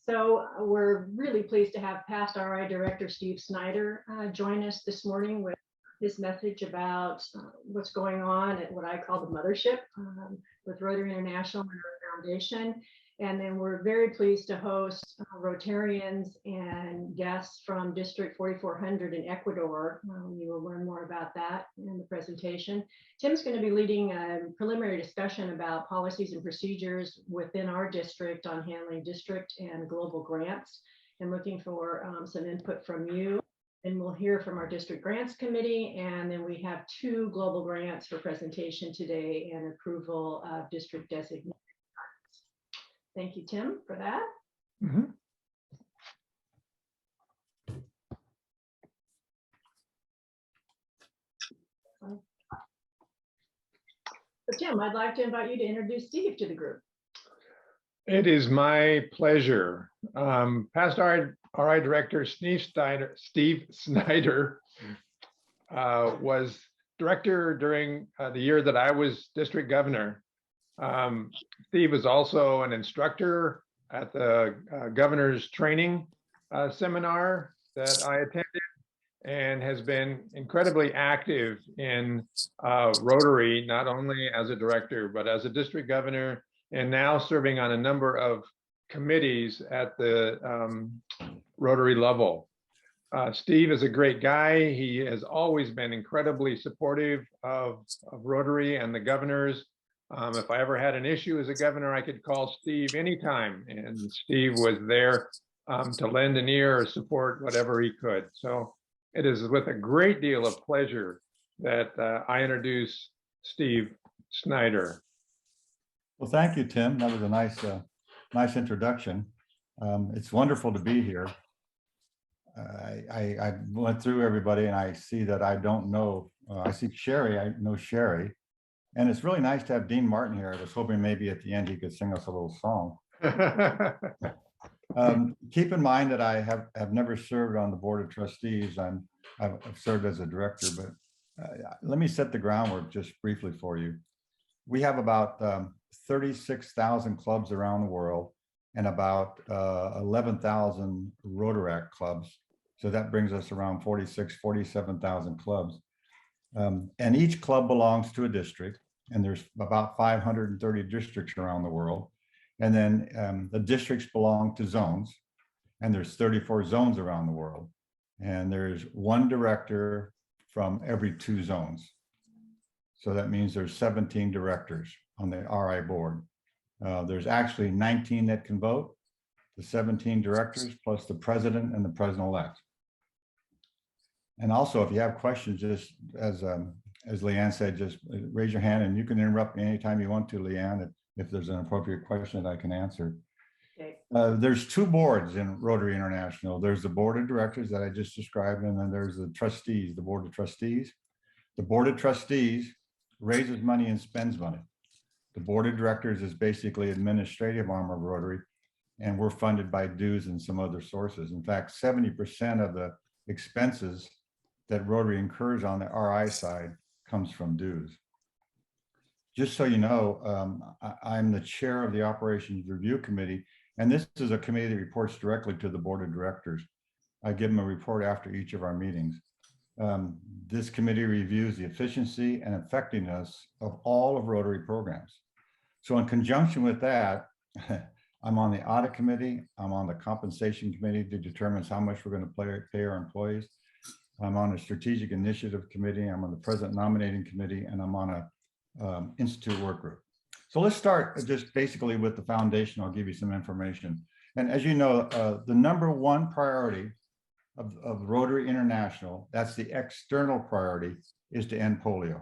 So we're really pleased to have past RI Director Steve Snyder join us this morning with his message about what's going on at what I call the mothership with Rotary International and our foundation. And then we're very pleased to host Rotarians and guests from District 4400 in Ecuador. You will learn more about that in the presentation. Tim's going to be leading a preliminary discussion about policies and procedures within our district on handling district and global grants, and looking for some input from you. And we'll hear from our district grants committee. And then we have 2 global grants for presentation today and approval of district designation. Thank you, Tim, for that. Mm-hmm. So Tim, I'd like to invite you to introduce Steve to the group. It is my pleasure. Past RI Director Steve Snyder was director during the year that I was district governor. Steve is also an instructor at the governor's training seminar that I attended, and has been incredibly active in Rotary, not only as a director, but as a district governor, and now serving on a number of committees at the Rotary level. Steve is a great guy. He has always been incredibly supportive of Rotary and the governors. If I ever had an issue as a governor, I could call Steve anytime, and Steve was there to lend an ear or support whatever he could. So it is with a great deal of pleasure that I introduce Steve Snyder. Well, thank you, Tim. That was a nice introduction. It's wonderful to be here. I went through everybody, and I see that I don't know. I see Sherry. I know Sherry. And it's really nice to have Dean Martin here. I was hoping maybe at the end he could sing us a little song. Keep in mind that I have never served on the Board of Trustees. I've served as a director, but let me set the groundwork just briefly for you. We have about 36,000 clubs around the world and about 11,000 Rotaract clubs. So that brings us around 47,000 clubs. And each club belongs to a district, and there's about 530 districts around the world. And then the districts belong to zones, and there's 34 zones around the world. And there's 1 director from every 2 zones. So that means there's 17 directors on the RI board. There's actually 19 that can vote, the 17 directors plus the president and the president-elect. And also, if you have questions, just as Leanne said, just raise your hand, and you can interrupt me anytime you want to, Leanne, if there's an appropriate question that I can answer. Okay. There's 2 boards in Rotary International. There's the board of directors that I just described, and then there's the trustees, the board of trustees. The board of trustees raises money and spends money. The board of directors is basically administrative arm of Rotary, and we're funded by dues and some other sources. In fact, 70% of the expenses that Rotary incurs on the RI side comes from dues. Just so you know, I'm the chair of the Operations Review Committee, and this is a committee that reports directly to the board of directors. I give them a report after each of our meetings. This committee reviews the efficiency and effectiveness of all of Rotary programs. So in conjunction with that, I'm on the audit committee, I'm on the compensation committee that determines how much we're going to pay our employees. I'm on a strategic initiative committee, I'm on the president nominating committee, and I'm on a institute work group. So let's start just basically with the foundation. I'll give you some information. And as you know, the #1 priority of Rotary International, that's the external priority, is to end polio.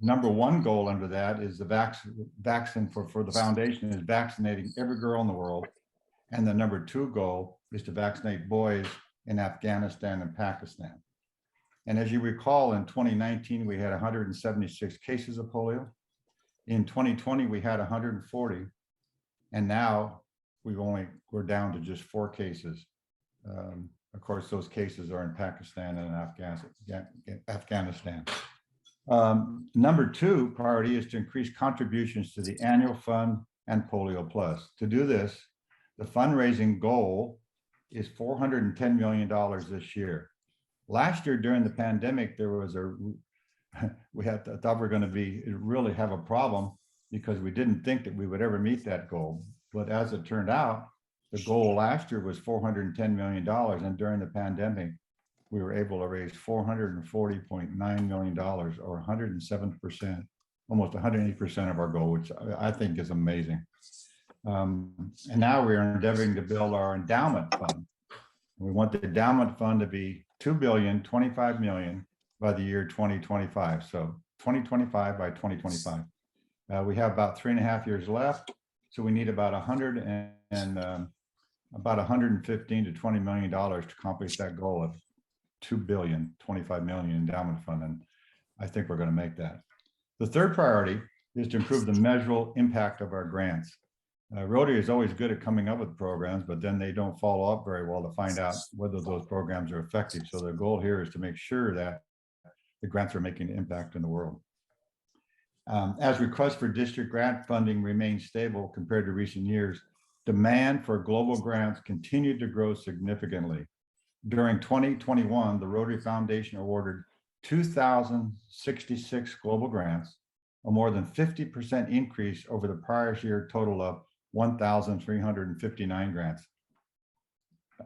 #1 goal under that is the vaccine for the foundation is vaccinating every girl in the world. And the #2 goal is to vaccinate boys in Afghanistan and Pakistan. And as you recall, in 2019, we had 176 cases of polio. In 2020, we had 140. And now we're down to just 4 cases. Of course, those cases are in Pakistan and Afghanistan. #2 priority is to increase contributions to the annual fund and Polio Plus. To do this, The fundraising goal is $410 million this year. Last year during the pandemic, there was thought we're going to really have a problem because we didn't think that we would ever meet that goal. But as it turned out, the goal last year was $410 million. And during the pandemic, we were able to raise $440.9 million, or 107%, almost 180% of our goal, which I think is amazing. And now we're endeavoring to build our endowment fund. We want the endowment fund to be $2.025 billion by the year 2025. So 2025 by 2025. We have about 3.5 years left. So we need about $115 to $20 million to accomplish that goal of $2.025 billion endowment fund. And I think we're going to make that. The third priority is to improve the measurable impact of our grants. Rotary is always good at coming up with programs, but then they don't follow up very well to find out whether those programs are effective. So the goal here is to make sure that the grants are making an impact in the world. As requests for district grant funding remain stable compared to recent years, demand for global grants continued to grow significantly. During 2021, the Rotary Foundation awarded 2,066 global grants, a more than 50% increase over the prior year total of 1,359 grants.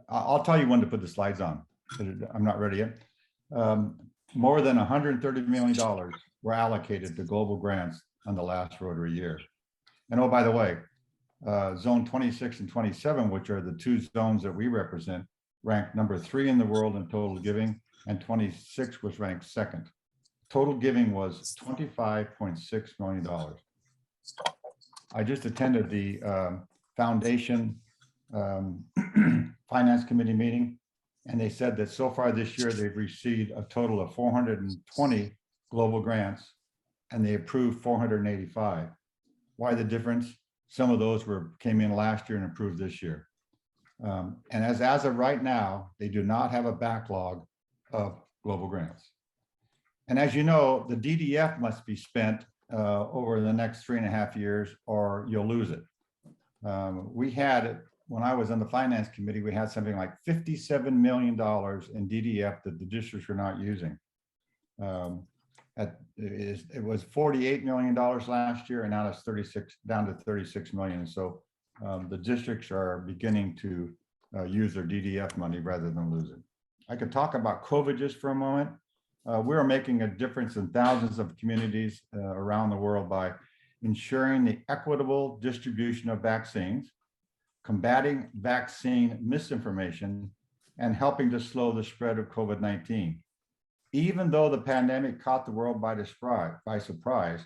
I'll tell you when to put the slides on. I'm not ready yet. More than $130 million were allocated to global grants on the last Rotary year. And oh, by the way, zone 26 and 27, which are the two zones that we represent, ranked number 3 in the world in total giving, and 26 was ranked second. Total giving was $25.6 million. I just attended the foundation finance committee meeting, and they said that so far this year, they've received a total of 420 global grants, and they approved 485. Why the difference? Some of those came in last year and approved this year. And as of right now, they do not have a backlog of global grants. And as you know, the DDF must be spent over the next 3.5 years, or you'll lose it. We had, when I was on the finance committee, we had something like $57 million in DDF that the districts were not using. It was $48 million last year, and now it's down to 36 million. So the districts are beginning to use their DDF money rather than lose it. I could talk about COVID just for a moment. We're making a difference in thousands of communities around the world by ensuring the equitable distribution of vaccines, combating vaccine misinformation, and helping to slow the spread of COVID-19. Even though the pandemic caught the world by surprise,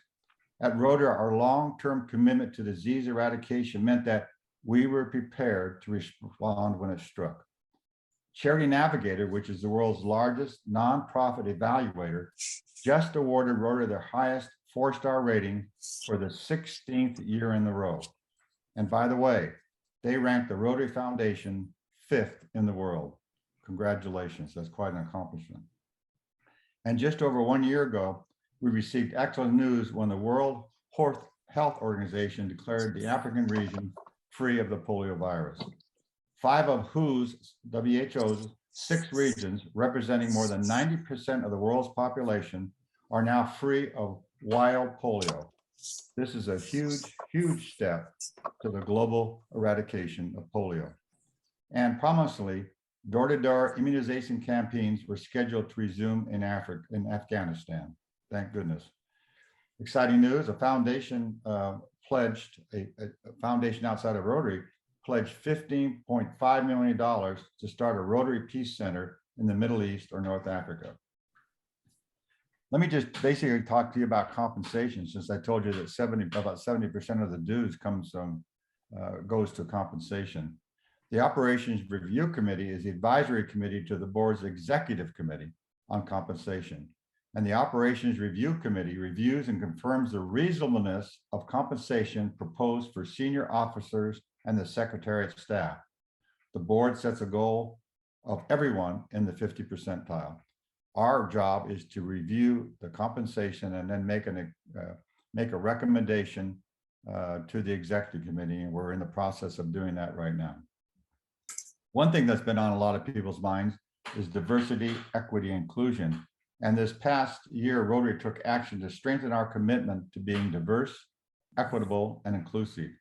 at Rotary, our long-term commitment to disease eradication meant that we were prepared to respond when it struck. Charity Navigator, which is the world's largest nonprofit evaluator, just awarded Rotary their highest 4-star rating for the 16th year in a row. And by the way, they ranked the Rotary Foundation 5th in the world. Congratulations, that's quite an accomplishment. And just over 1 year ago, we received excellent news when the World Health Organization declared the African region free of the polio virus. 5 of WHO's 6 regions, representing more than 90% of the world's population, are now free of wild polio. This is a huge, huge step to the global eradication of polio. And promisingly, door-to-door immunization campaigns were scheduled to resume in Afghanistan. Thank goodness. Exciting news, a foundation pledged, a foundation outside of Rotary, pledged $15.5 million to start a Rotary Peace Center in the Middle East or North Africa. Let me just basically talk to you about compensation, since I told you that about 70% of the dues goes to compensation. The Operations Review Committee is the advisory committee to the board's executive committee on compensation. And the Operations Review Committee reviews and confirms the reasonableness of compensation proposed for senior officers and the Secretariat staff. The board sets a goal of everyone in the 50 percentile. Our job is to review the compensation and then make a recommendation to the executive committee, and we're in the process of doing that right now. One thing that's been on a lot of people's minds is diversity, equity, inclusion. And this past year, Rotary took action to strengthen our commitment to being diverse, equitable, and inclusive.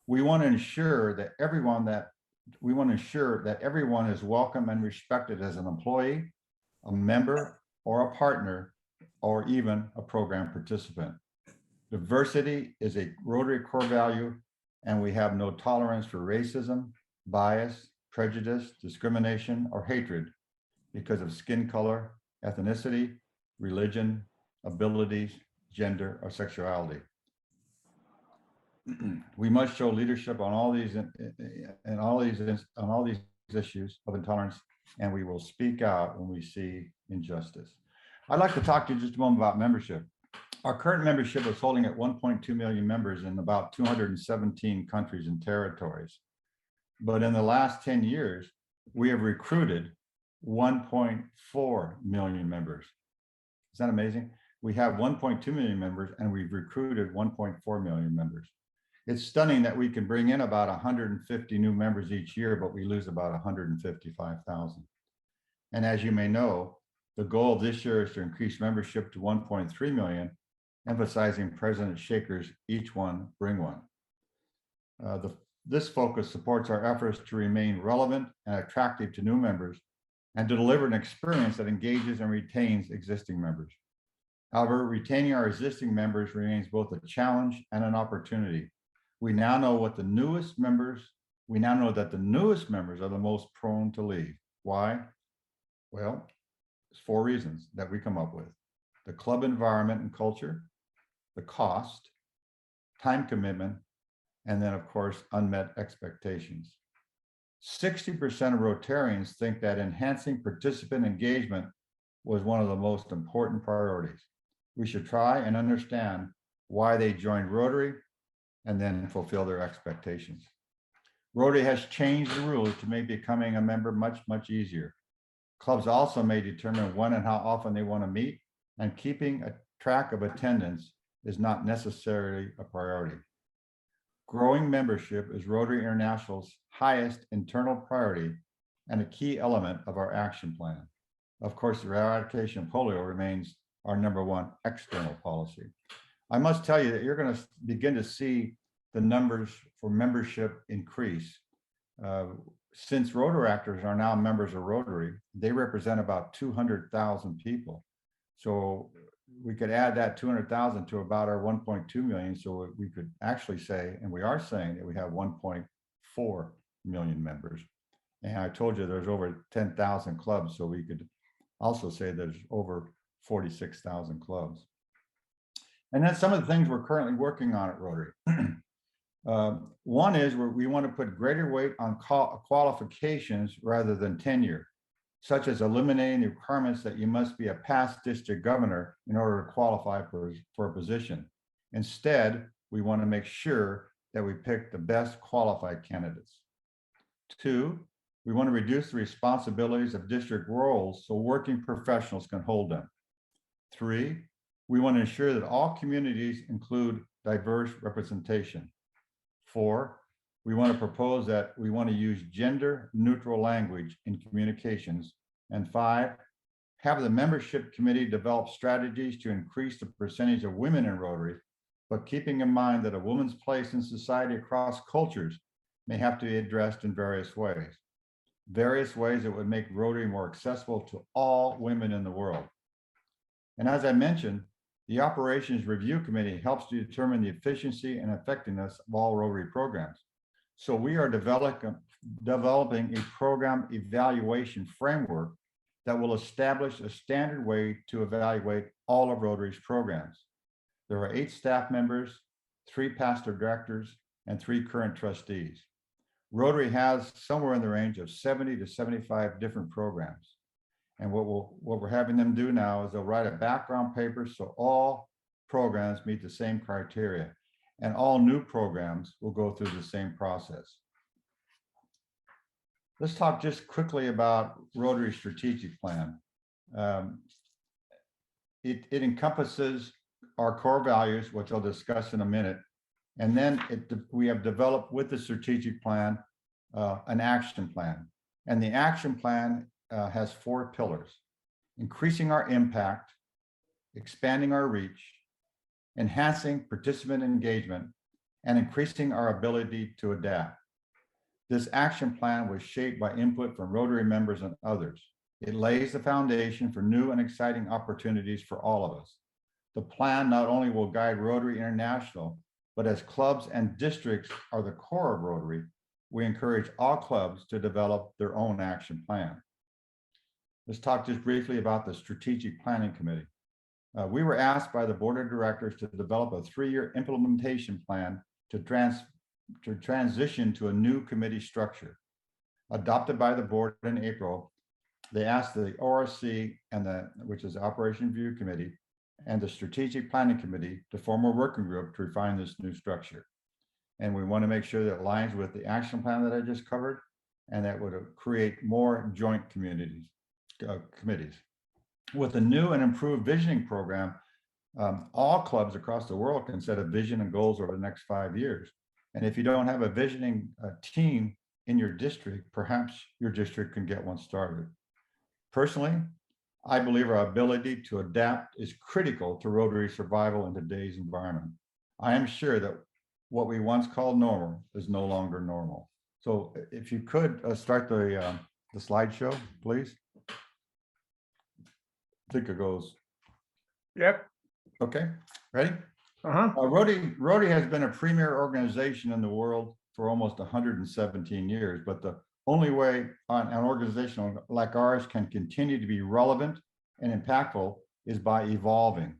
We want to ensure that everyone is welcome and respected as an employee, a member, or a partner, or even a program participant. Diversity is a Rotary core value, and we have no tolerance for racism, bias, prejudice, discrimination, or hatred because of skin color, ethnicity, religion, abilities, gender, or sexuality. We must show leadership on all these issues of intolerance, and we will speak out when we see injustice. I'd like to talk to you just a moment about membership. Our current membership is holding at 1.2 million members in about 217 countries and territories. But in the last 10 years, we have recruited 1.4 million members. Is that amazing? We have 1.2 million members and we've recruited 1.4 million members. It's stunning that we can bring in about 150 new members each year, but we lose about 155,000. And as you may know, the goal of this year is to increase membership to 1.3 million, emphasizing President Shaker's "each one, bring one." This focus supports our efforts to remain relevant and attractive to new members and to deliver an experience that engages and retains existing members. However, retaining our existing members remains both a challenge and an opportunity. We now know that the newest members are the most prone to leave. Why? Well, there's 4 reasons that we come up with: the club environment and culture, the cost, time commitment, and then, of course, unmet expectations. 60% of Rotarians think that enhancing participant engagement was one of the most important priorities. We should try and understand why they joined Rotary and then fulfill their expectations. Rotary has changed the rules to make becoming a member much, much easier. Clubs also may determine when and how often they want to meet, and keeping a track of attendance is not necessarily a priority. Growing membership is Rotary International's highest internal priority and a key element of our action plan. Of course, the eradication of polio remains our #1 external policy. I must tell you that you're going to begin to see the numbers for membership increase. Since Rotaractors are now members of Rotary, they represent about 200,000 people. So we could add that 200,000 to about our 1.2 million. So we could actually say, and we are saying, that we have 1.4 million members. And I told you there's over 10,000 clubs. So we could also say there's over 46,000 clubs. And then some of the things we're currently working on at Rotary. One is where we want to put greater weight on qualifications rather than tenure, such as eliminating the requirements that you must be a past district governor in order to qualify for a position. Instead, we want to make sure that we pick the best qualified candidates. 2, we want to reduce the responsibilities of district roles so working professionals can hold them. 3, we want to ensure that all communities include diverse representation. 4, we want to propose that we want to use gender neutral language in communications. And 5, have the membership committee develop strategies to increase the percentage of women in Rotary, but keeping in mind that a woman's place in society across cultures may have to be addressed in various ways that would make Rotary more accessible to all women in the world. And as I mentioned, the Operations Review Committee helps to determine the efficiency and effectiveness of all Rotary programs. So we are developing a program evaluation framework that will establish a standard way to evaluate all of Rotary's programs. There are 8 staff members, 3 past directors, and 3 current trustees. Rotary has somewhere in the range of 70 to 75 different programs. And what we're having them do now is they'll write a background paper so all programs meet the same criteria, and all new programs will go through the same process. Let's talk just quickly about Rotary's strategic plan. It encompasses our core values, which I'll discuss in a minute, And then we have developed with the strategic plan an action plan. And the action plan has 4 pillars: increasing our impact, expanding our reach, enhancing participant engagement, and increasing our ability to adapt. This action plan was shaped by input from Rotary members and others. It lays the foundation for new and exciting opportunities for all of us. The plan not only will guide Rotary International, but as clubs and districts are the core of Rotary, we encourage all clubs to develop their own action plan. Let's talk just briefly about the Strategic Planning Committee. We were asked by the Board of Directors to develop a 3-year implementation plan to transition to a new committee structure. Adopted by the board in April, they asked the ORC which is the Operation Review Committee, and the Strategic Planning Committee to form a working group to refine this new structure. And we want to make sure that it aligns with the action plan that I just covered, and that would create more joint committees. With a new and improved visioning program, all clubs across the world can set a vision and goals over the next 5 years. And if you don't have a visioning team in your district, perhaps your district can get one started. Personally, I believe our ability to adapt is critical to Rotary survival in today's environment. I am sure that what we once called normal is no longer normal. So if you could start the slideshow, please. I think it goes. Yep. Okay, ready? Uh-huh. Rotary has been a premier organization in the world for almost 117 years, but the only way an organization like ours can continue to be relevant and impactful is by evolving.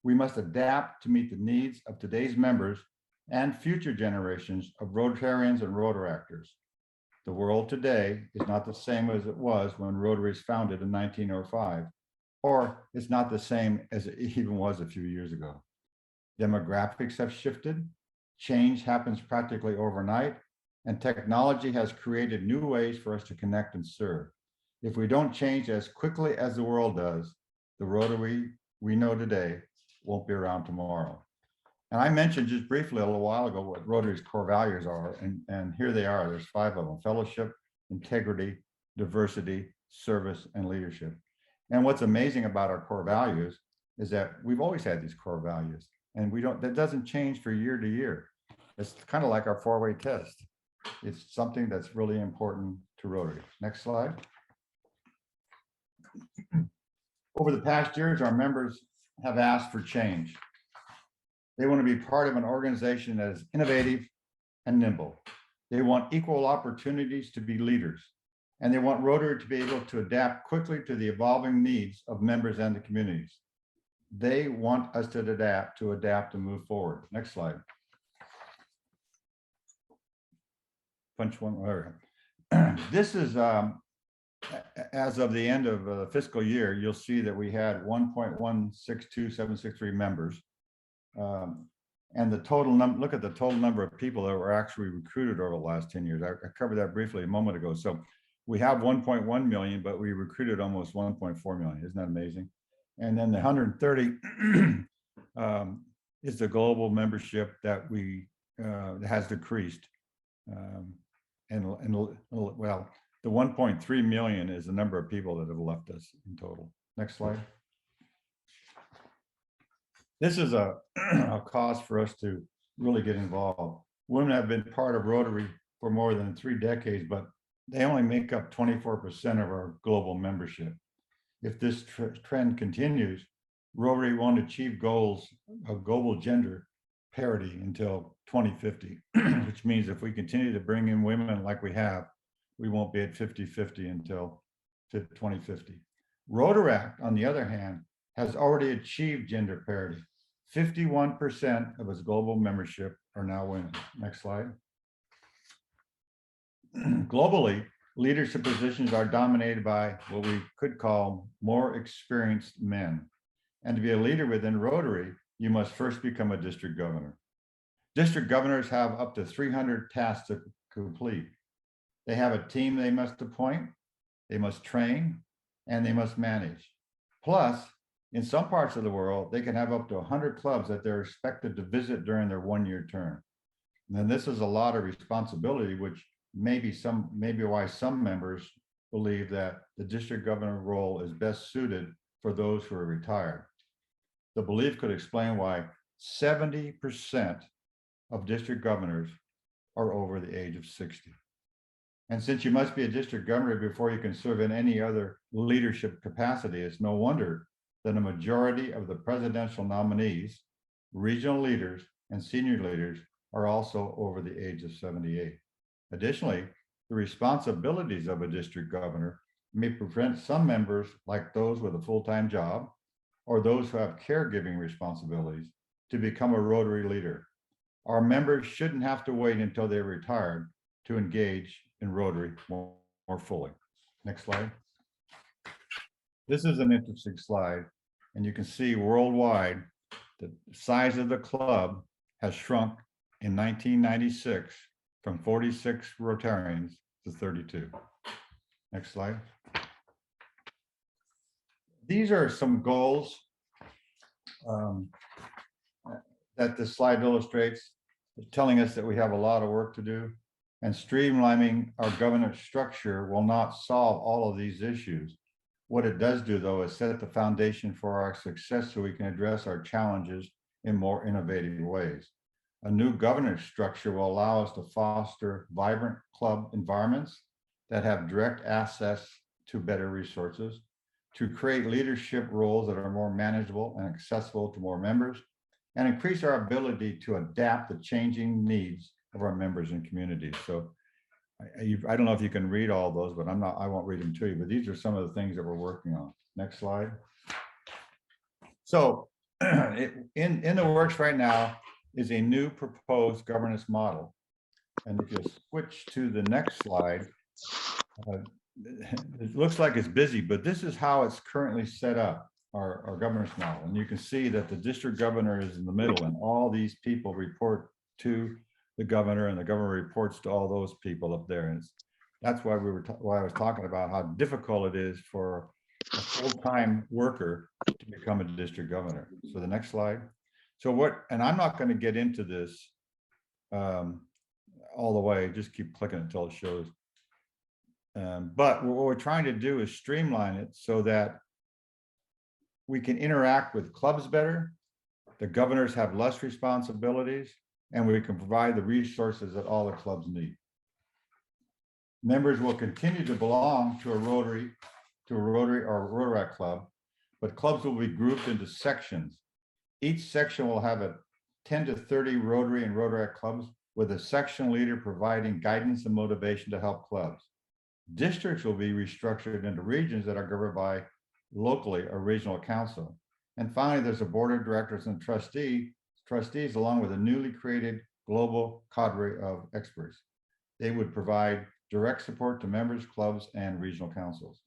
We must adapt to meet the needs of today's members and future generations of Rotarians and Rotaractors. The world today is not the same as it was when Rotary was founded in 1905, or it's not the same as it even was a few years ago. Demographics have shifted, change happens practically overnight, and technology has created new ways for us to connect and serve. If we don't change as quickly as the world does, the Rotary we know today won't be around tomorrow. And I mentioned just briefly a little while ago what Rotary's core values are, and here they are. There's 5 of them: fellowship, integrity, diversity, service, and leadership. And what's amazing about our core values is that we've always had these core values, and that doesn't change from year to year. It's kind of like our 4-way test. It's something that's really important to Rotary. Next slide. Over the past years, our members have asked for change. They want to be part of an organization that is innovative and nimble. They want equal opportunities to be leaders, and they want Rotary to be able to adapt quickly to the evolving needs of members and the communities. They want us to adapt and move forward. Next slide. Punch one. This is as of the end of the fiscal year. You'll see that we had 1.162763 members, and the total number. Look at the total number of people that were actually recruited over the last 10 years. I covered that briefly a moment ago. So we have 1.1 million, but we recruited almost 1.4 million. Isn't that amazing? And then the 130 is the global membership that has decreased. Well, the 1.3 million is the number of people that have left us in total. Next slide. This is a cause for us to really get involved. Women have been part of Rotary for more than 3 decades, but they only make up 24% of our global membership. If this trend continues, Rotary won't achieve goals of global gender parity until 2050, which means if we continue to bring in women like we have, we won't be at 50-50 until 2050. Rotaract, on the other hand, has already achieved gender parity. 51% of its global membership are now women. Next slide. Globally, leadership positions are dominated by what we could call more experienced men. And to be a leader within Rotary, you must first become a district governor. District governors have up to 300 tasks to complete. They have a team they must appoint, they must train, and they must manage. Plus, In some parts of the world, they can have up to 100 clubs that they're expected to visit during their one-year term. And then this is a lot of responsibility, which maybe why some members believe that the district governor role is best suited for those who are retired. The belief could explain why 70% of district governors are over the age of 60. And since you must be a district governor before you can serve in any other leadership capacity, it's no wonder that a majority of the presidential nominees, regional leaders, and senior leaders are also over the age of 78. Additionally, the responsibilities of a district governor may prevent some members, like those with a full-time job or those who have caregiving responsibilities, to become a Rotary leader. Our members shouldn't have to wait until they're retired to engage in Rotary more fully. Next slide. This is an interesting slide, and you can see worldwide the size of the club has shrunk in 1996 from 46 Rotarians to 32. Next slide. These are some goals that this slide illustrates, telling us that we have a lot of work to do, and streamlining our governance structure will not solve all of these issues. What it does do, though, is set the foundation for our success so we can address our challenges in more innovative ways. A new governance structure will allow us to foster vibrant club environments that have direct access to better resources, to create leadership roles that are more manageable and accessible to more members, and increase our ability to adapt the changing needs of our members and communities. So I don't know if you can read all those, but I won't read them to you, but these are some of the things that we're working on. Next slide. So in the works right now is a new proposed governance model. And if you switch to the next slide, it looks like it's busy, but this is how it's currently set up, our governance model. And you can see that the district governor is in the middle, and all these people report to the governor, and the governor reports to all those people up there. And that's why I was talking about how difficult it is for a full-time worker to become a district governor. So the next slide. So and I'm not going to get into this all the way, just keep clicking until it shows. But what we're trying to do is streamline it so that we can interact with clubs better, the governors have less responsibilities, and we can provide the resources that all the clubs need. Members will continue to belong to a Rotary or Rotaract club, but clubs will be grouped into sections. Each section will have 10 to 30 Rotary and Rotaract clubs, with a section leader providing guidance and motivation to help clubs. Districts will be restructured into regions that are governed by locally a regional council. And finally, there's a board of directors and trustees, along with a newly created global cadre of experts. They would provide direct support to members, clubs, and regional councils.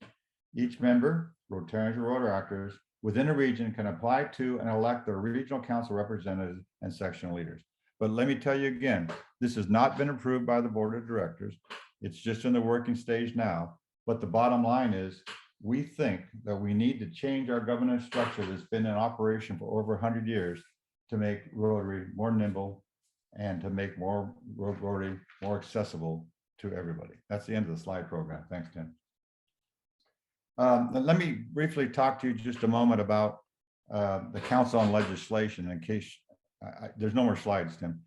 Each member, Rotarians or Rotaractors, within a region can apply to and elect their regional council representatives and section leaders. But let me tell you again, this has not been approved by the board of directors. It's just in the working stage now. But the bottom line is, we think that we need to change our governance structure that's been in operation for over 100 years to make Rotary more nimble and to make Rotary more accessible to everybody. That's the end of the slide program. Thanks, Tim. Let me briefly talk to you just a moment about the Council on Legislation, in case there's no more slides, Tim.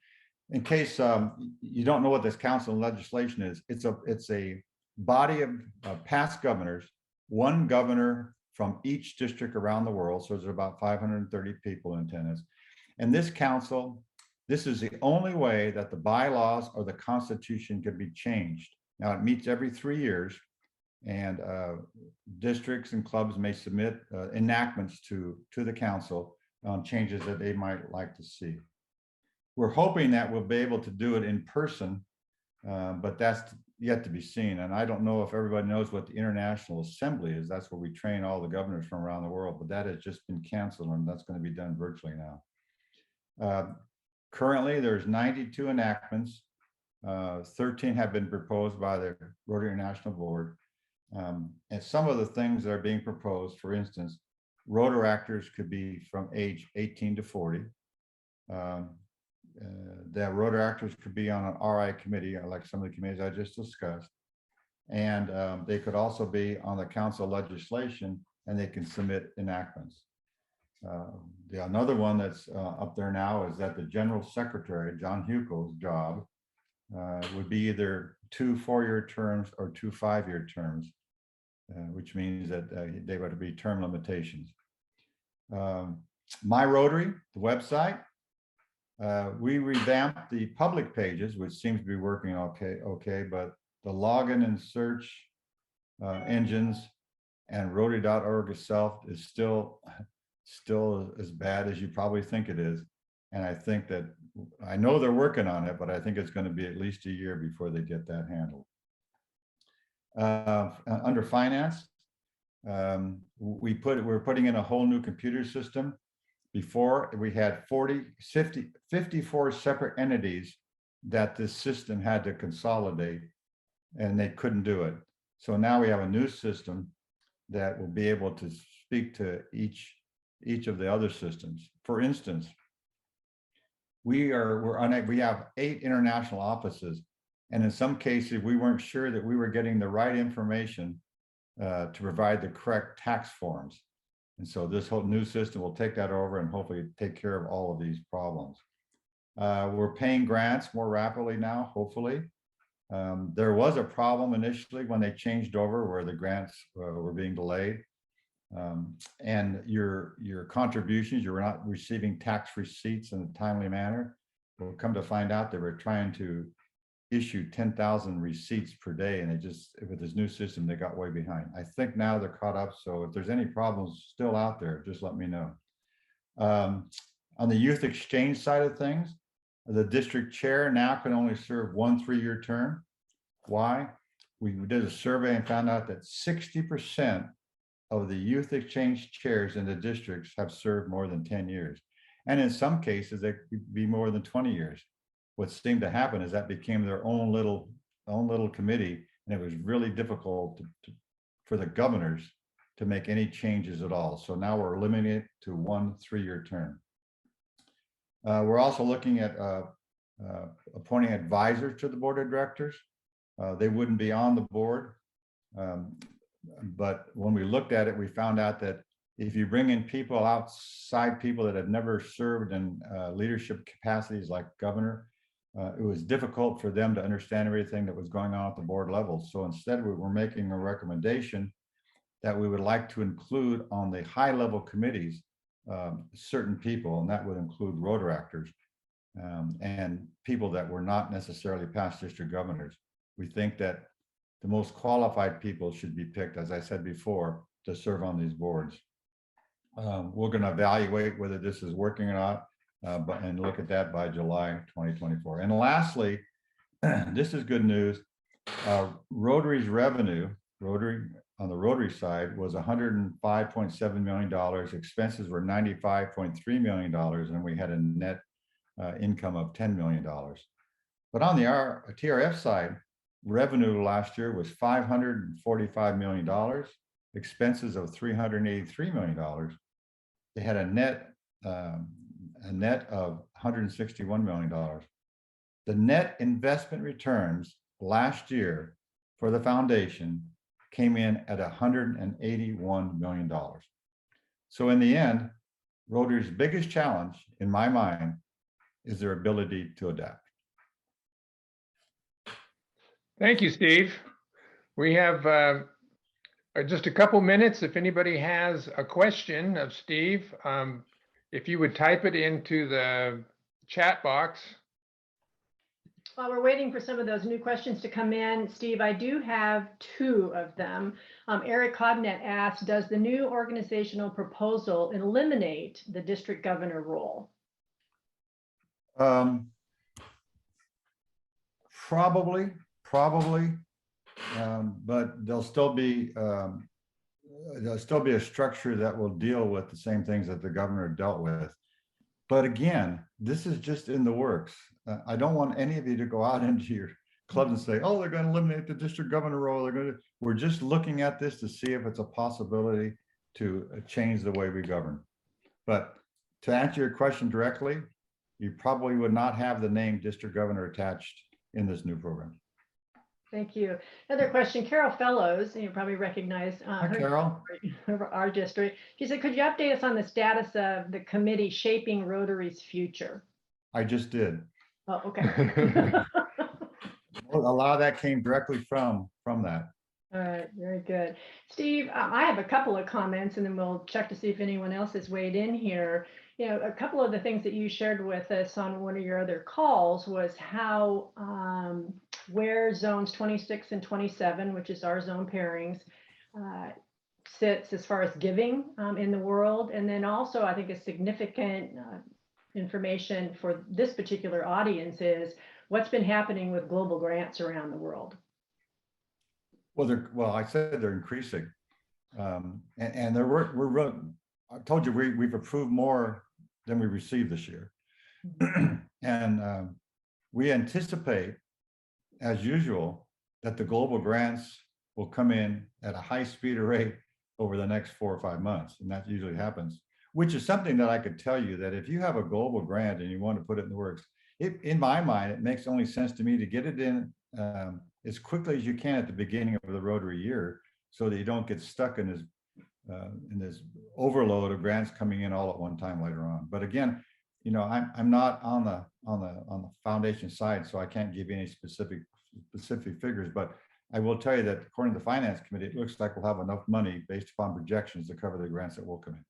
In case you don't know what this Council on Legislation is, it's a body of past governors, one governor from each district around the world. So there's about 530 people in attendance. And this council, this is the only way that the bylaws or the Constitution can be changed. Now, it meets every 3 years, and districts and clubs may submit enactments to the council on changes that they might like to see. We're hoping that we'll be able to do it in person, but that's yet to be seen. And I don't know if everybody knows what the International Assembly is. That's where we train all the governors from around the world, but that has just been canceled, and that's going to be done virtually now. Currently, there's 92 enactments. 13 have been proposed by the Rotary International Board. And some of the things that are being proposed, for instance, Rotaractors could be from age 18 to 40. That Rotaractors could be on an RI committee, like some of the committees I just discussed. And they could also be on the council legislation, and they can submit enactments. Another one that's up there now is that the General Secretary, John Huckel's job, would be either 2 4-year terms or 2 5-year terms, which means that they would be term limitations. My Rotary, the website, we revamped the public pages, which seems to be working okay, but the login and search engines and Rotary.org itself is still as bad as you probably think it is. And I think that, I know they're working on it, but I think it's going to be at least a year before they get that handled. Under finance, we're putting in a whole new computer system. Before, we had 54 separate entities that this system had to consolidate, and they couldn't do it. So now we have a new system that will be able to speak to each of the other systems. For instance, we have 8 international offices, and in some cases we weren't sure that we were getting the right information to provide the correct tax forms. And so this whole new system will take that over and hopefully take care of all of these problems. We're paying grants more rapidly now, hopefully. There was a problem initially when they changed over where the grants were being delayed. And your contributions, you were not receiving tax receipts in a timely manner. We'll come to find out they were trying to issue 10,000 receipts per day, and with this new system, they got way behind. I think now they're caught up. So if there's any problems still out there, just let me know. On the youth exchange side of things, the district chair now can only serve 1 3-year term. Why? We did a survey and found out that 60% of the youth exchange chairs in the districts have served more than 10 years. And in some cases, they could be more than 20 years. What seemed to happen is that became their own little committee, and it was really difficult for the governors to make any changes at all. So now we're limiting it to 1 3-year term. We're also looking at appointing advisors to the board of directors. They wouldn't be on the board, but when we looked at it, we found out that if you bring in people outside, people that have never served in leadership capacities like governor, it was difficult for them to understand everything that was going on at the board level. So instead, we were making a recommendation that we would like to include on the high level committees certain people, and that would include Rotaractors and people that were not necessarily past district governors. We think that the most qualified people should be picked, as I said before, to serve on these boards. We're going to evaluate whether this is working or not, and look at that by July 2024. And lastly, this is good news. Rotary's revenue, on the Rotary side, was $105.7 million. Expenses were $95.3 million, and we had a net income of $10 million. But on the TRF side, revenue last year was $545 million, expenses of $383 million. They had a net of $161 million. The net investment returns last year for the foundation came in at $181 million. So in the end, Rotary's biggest challenge, in my mind, is their ability to adapt. Thank you, Steve. We have just a couple minutes. If anybody has a question of Steve, if you would type it into the chat box. While we're waiting for some of those new questions to come in, Steve, I do have 2 of them. Eric Cognet asked, does the new organizational proposal eliminate the district governor role? Probably, but there'll still be a structure that will deal with the same things that the governor dealt with. But again, this is just in the works. I don't want any of you to go out into your clubs and say, oh, they're going to eliminate the district governor role. We're just looking at this to see if it's a possibility. to change the way we govern. But to answer your question directly, you probably would not have the name district governor attached in this new program. Thank you. Another question, Carol Fellows, and you probably recognize Hi, her, Carol. our district. She said, could you update us on the status of the committee shaping Rotary's future? I just did. Oh, okay. A lot of that came directly from that. All right, very good. Steve, I have a couple of comments and then we'll check to see if anyone else has weighed in here. You know, a couple of the things that you shared with us on one of your other calls was how where zones 26 and 27, which is our zone pairings, sits as far as giving in the world. And then also, I think a significant information for this particular audience is what's been happening with global grants around the world. Well, I said they're increasing, and we're really, I told you we've approved more than we received this year, and we anticipate, as usual, that the global grants will come in at a high speed rate over the next 4 or 5 months, and that usually happens. Which is something that I could tell you that if you have a global grant and you want to put it in the works, in my mind, it makes only sense to me to get it in as quickly as you can at the beginning of the Rotary year, so that you don't get stuck in this overload of grants coming in all at one time later on. But again, you know, I'm not on the foundation side, so I can't give you any specific figures. But I will tell you that according to the Finance Committee, it looks like we'll have enough money based upon projections to cover the grants that will come in.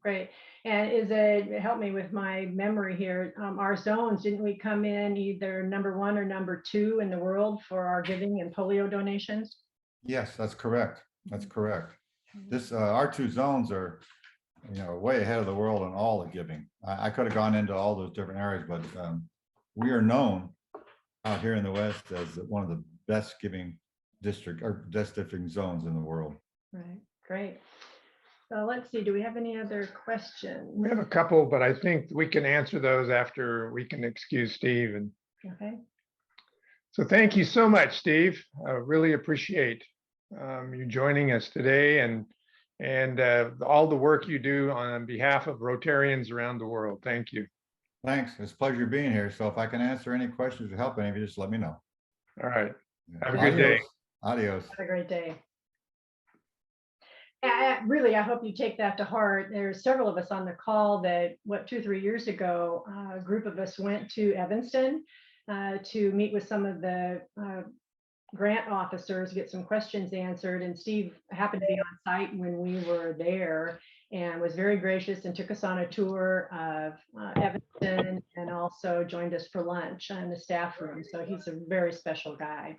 Great. And is it, help me with my memory here, our zones, didn't we come in either #1 or #2 in the world for our giving and polio donations? Yes, that's correct. That's correct. This our 2 zones are, you know, way ahead of the world in all the giving. I could have gone into all those different areas, but we are known out here in the West as one of the best giving district or best giving zones in the world. Right. Great. So let's see, do we have any other questions? We have a couple, but I think we can answer those after we can excuse Steve. And Okay. so thank you so much, Steve. I really appreciate you joining us today and all the work you do on behalf of Rotarians around the world. Thank you. Thanks. It's a pleasure being here. So if I can answer any questions or help any of you, just let me know. All right. Have a good day. Adios. Have a great day. Really, I hope you take that to heart. There's several of us on the call that 2 or 3 years ago, a group of us went to Evanston to meet with some of the grant officers, get some questions answered. And Steve happened to be on site when we were there and was very gracious and took us on a tour of Evanston and also joined us for lunch in the staff room. So he's a very special guy.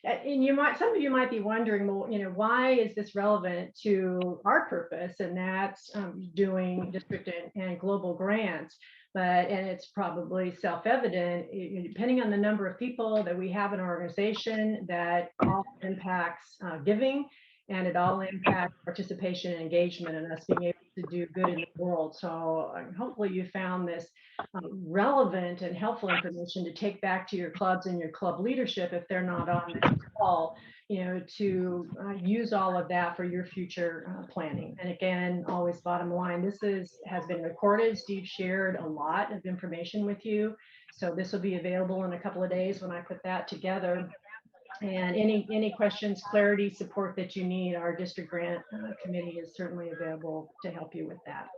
And some of you might be wondering, well, you know, why is this relevant to our purpose? And that's doing district and global grants. And it's probably self-evident, depending on the number of people that we have in our organization, that all impacts giving, and it all impacts participation and engagement and us being able to do good in the world. So hopefully you found this relevant and helpful information to take back to your clubs and your club leadership if they're not on this call, you know, to use all of that for your future planning. And again, always bottom line, this has been recorded. Steve shared a lot of information with you. So this will be available in a couple of days when I put that together. And any questions, clarity, support that you need, our district grant committee is certainly available to help you with that.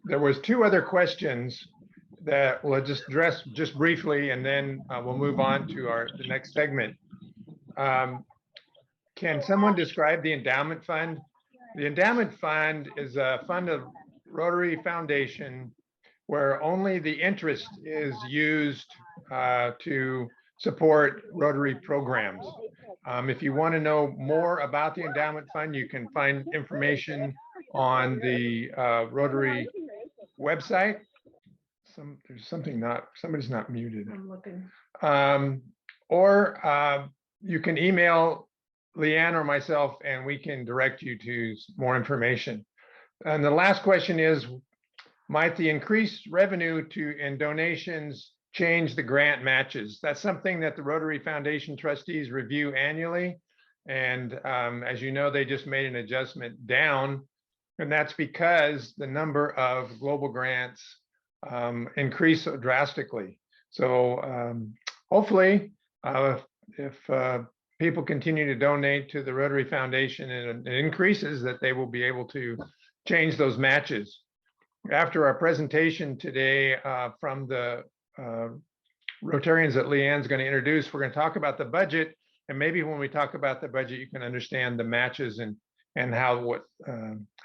There was 2 other questions that we'll just address just briefly, and then we'll move on to the next segment. Can someone describe the endowment fund? The endowment fund is a fund of Rotary Foundation where only the interest is used to support Rotary programs. If you want to know more about the endowment fund, you can find information on the Rotary website. There's somebody's not muted. I'm looking. Or you can email Leanne or myself and we can direct you to more information. And the last question is, might the increased revenue and donations change the grant matches? That's something that the Rotary Foundation trustees review annually. And as you know, they just made an adjustment down, and that's because the number of global grants increased so drastically. So hopefully, if people continue to donate to the Rotary Foundation and it increases, that they will be able to change those matches. After our presentation today from the Rotarians that Leanne's going to introduce, we're going to talk about the budget. And maybe when we talk about the budget, you can understand the matches and how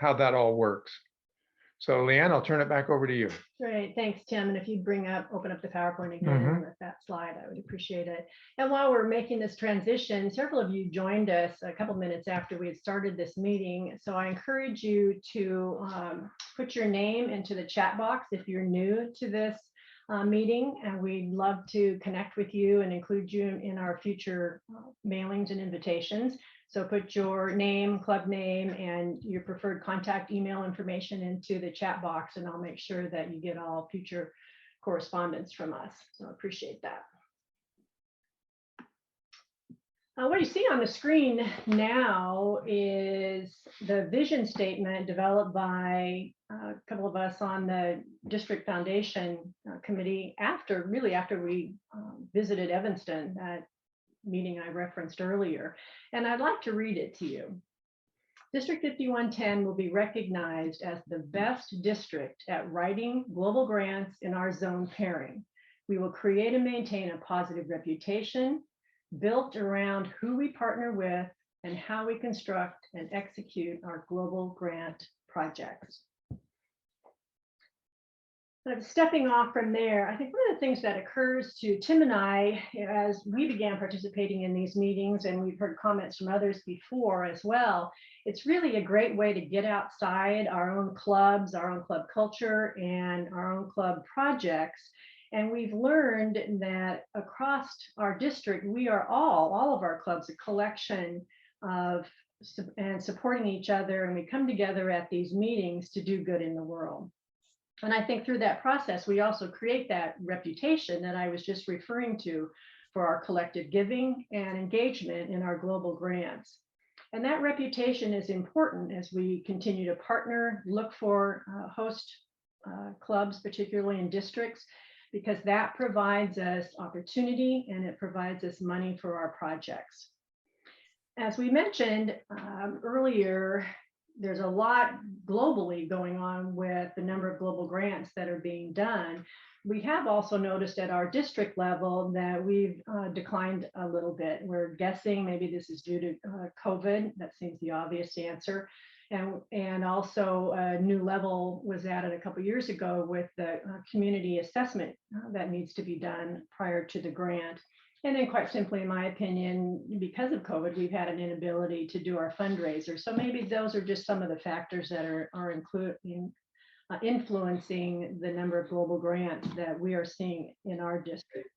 that all works. So Leanne, I'll turn it back over to you. Great, thanks, Tim. And if you open up the PowerPoint again with that slide, I would appreciate it. And while we're making this transition, several of you joined us a couple minutes after we had started this meeting. So I encourage you to put your name into the chat box if you're new to this meeting, and we'd love to connect with you and include you in our future mailings and invitations. So put your name, club name, and your preferred contact email information into the chat box, and I'll make sure that you get all future correspondence from us. So I appreciate that. What you see on the screen now is the vision statement developed by a couple of us on the District Foundation Committee after we visited Evanston, that meeting I referenced earlier. And I'd like to read it to you. District 5110 will be recognized as the best district at writing global grants in our zone pairing. We will create and maintain a positive reputation built around who we partner with and how we construct and execute our global grant projects. But stepping off from there, I think one of the things that occurs to Tim and I as we began participating in these meetings, and we've heard comments from others before as well, it's really a great way to get outside our own clubs, our own club culture, and our own club projects. And we've learned that across our district, we are all of our clubs, a collection of and supporting each other, and we come together at these meetings to do good in the world. And I think through that process, we also create that reputation that I was just referring to for our collective giving and engagement in our global grants. And that reputation is important as we continue to partner, look for host clubs, particularly in districts, because that provides us opportunity and it provides us money for our projects. As we mentioned earlier, there's a lot globally going on with the number of global grants that are being done. We have also noticed at our district level that we've declined a little bit. We're guessing maybe this is due to COVID. That seems the obvious answer. And also a new level was added a couple of years ago with the community assessment that needs to be done prior to the grant. And then quite simply, in my opinion, because of COVID, we've had an inability to do our fundraiser. So maybe those are just some of the factors that are influencing the number of global grants that we are seeing in our district.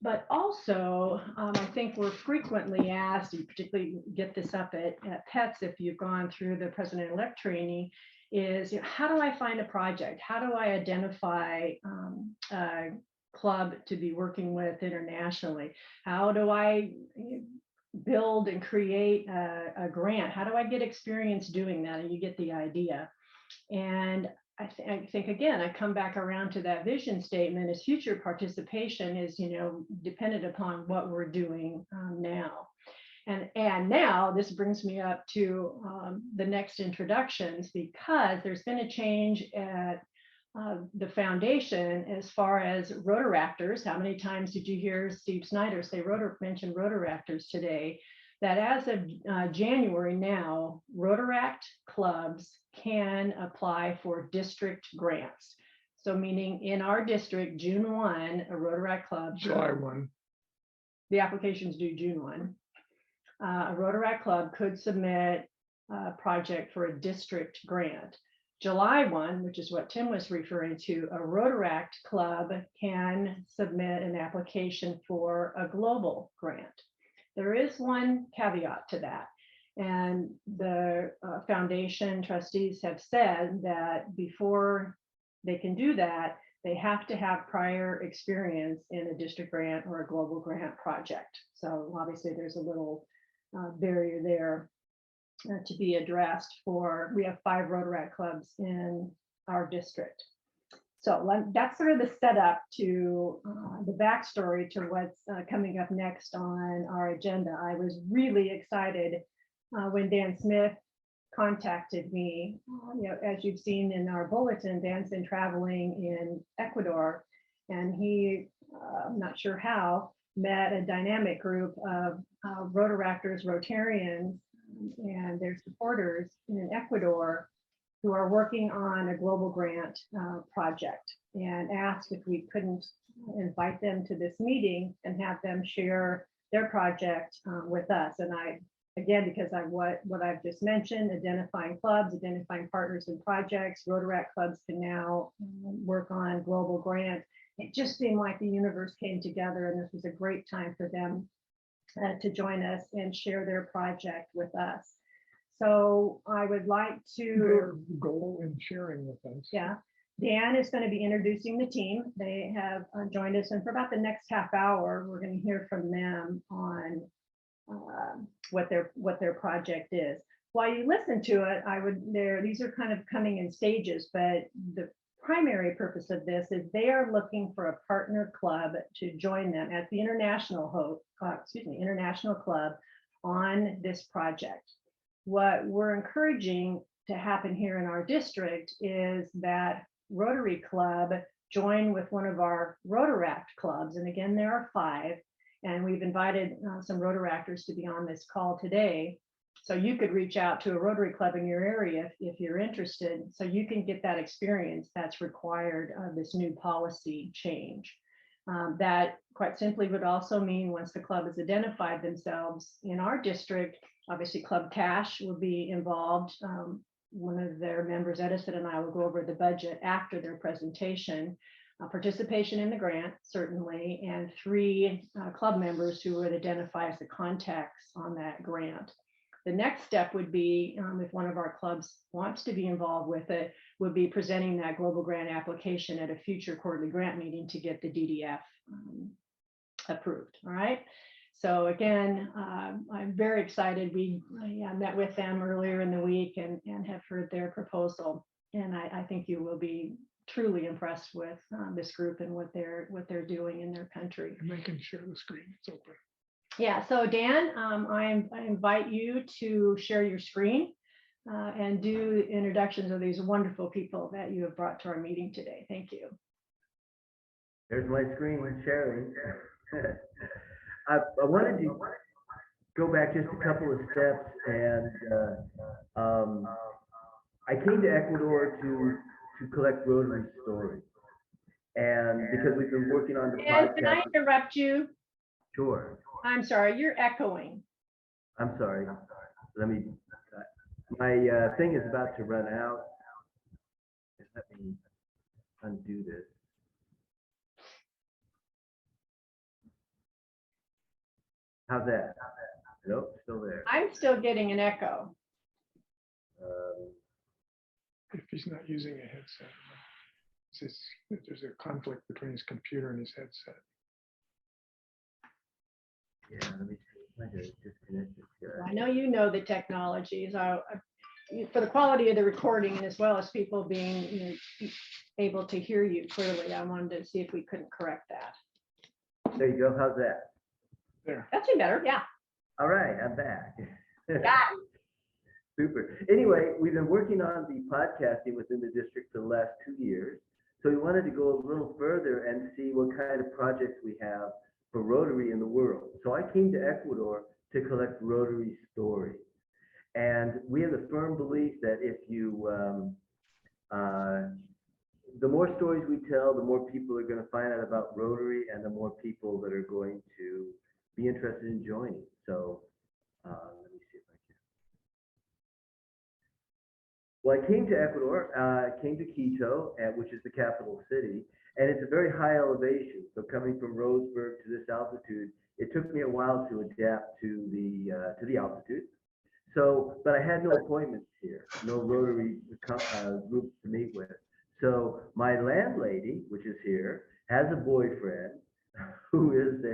But also, I think we're frequently asked, you particularly get this up at PETS if you've gone through the President-elect training, is how do I find a project? How do I identify club to be working with internationally? How do I build and create a grant? How do I get experience doing that? And you get the idea. And I think again, I come back around to that vision statement as future participation is, dependent upon what we're doing now. And now this brings me up to the next introductions, because there's been a change at the foundation as far as Rotaractors. How many times did you hear Steve Snyder say mention Rotaractors today? That as of January now, Rotaract clubs can apply for district grants. So meaning in our district, June 1, a Rotaract club. July 1. The applications due June 1. A Rotaract club could submit a project for a district grant. July 1, which is what Tim was referring to, a Rotaract club can submit an application for a global grant. There is one caveat to that. And the foundation trustees have said that before they can do that, they have to have prior experience in a district grant or a global grant project. So obviously there's a little barrier there to be addressed we have 5 Rotaract clubs in our district. So that's sort of the setup to the backstory to what's coming up next on our agenda. I was really excited when Dan Smith contacted me. As you've seen in our bulletin, Dan's been traveling in Ecuador, and he, I'm not sure how, met a dynamic group of Rotaractors, Rotarians, and their supporters in Ecuador who are working on a global grant project, and asked if we couldn't invite them to this meeting and have them share their project with us. And I, again, because I what I've just mentioned, identifying clubs, identifying partners and projects, Rotaract clubs can now work on global grant. It just seemed like the universe came together, and this was a great time for them to join us and share their project with us. So I would like to Their goal in sharing with us. Yeah, Dan is going to be introducing the team. They have joined us, and for about the next half hour, we're going to hear from them on what their project is. While you listen to it, these are kind of coming in stages, but the primary purpose of this is they are looking for a partner club to join them as the international club on this project. What we're encouraging to happen here in our district is that Rotary Club join with one of our Rotaract clubs. And again, there are 5, and we've invited some Rotaractors to be on this call today. So you could reach out to a Rotary Club in your area if you're interested, so you can get that experience that's required of this new policy change. That quite simply would also mean once the club has identified themselves in our district, obviously Club Cash will be involved. One of their members, Edison, and I will go over the budget after their presentation. Participation in the grant, certainly, and 3 club members who would identify as the contacts on that grant. The next step would be, if one of our clubs wants to be involved with it, would be presenting that global grant application at a future quarterly grant meeting to get the DDF approved. All right. So again, I'm very excited. I met with them earlier in the week and have heard their proposal. And I think you will be truly impressed with this group and what they're doing in their country. And they can share the screen. It's open. Yeah, so Dan, I invite you to share your screen and do introductions of these wonderful people that you have brought to our meeting today. Thank you. There's my screen with sharing. I wanted to go back just a couple of steps, and I came to Ecuador to collect Rotary stories, and because we've been working on the Dan, podcast. can I interrupt you? Sure. I'm sorry, you're echoing. I'm sorry. Let me. My thing is about to run out. Let me undo this. How's that? Nope, still there. I'm still getting an echo. If he's not using a headset, there's a conflict between his computer and his headset. Yeah, let me see. I gotta disconnect this guy. I know you know the technologies for the quality of the recording, and as well as people being able to hear you clearly. I wanted to see if we couldn't correct that. There you go. How's that? There. That's even better. Yeah. All right, I'm back. Got it. Super. Anyway, we've been working on the podcasting within the district for the last 2 years. So we wanted to go a little further and see what kind of projects we have for Rotary in the world. So I came to Ecuador to collect Rotary stories. And we have the firm belief that if you, the more stories we tell, the more people are going to find out about Rotary, and the more people that are going to be interested in joining. So let me see if I can. Well, I came to Ecuador, came to Quito, which is the capital city, and it's a very high elevation. So coming from Roseburg to this altitude, it took me a while to adapt to the altitude. So, but I had no appointments here, no Rotary groups to meet with. So my landlady, which is here, has a boyfriend who is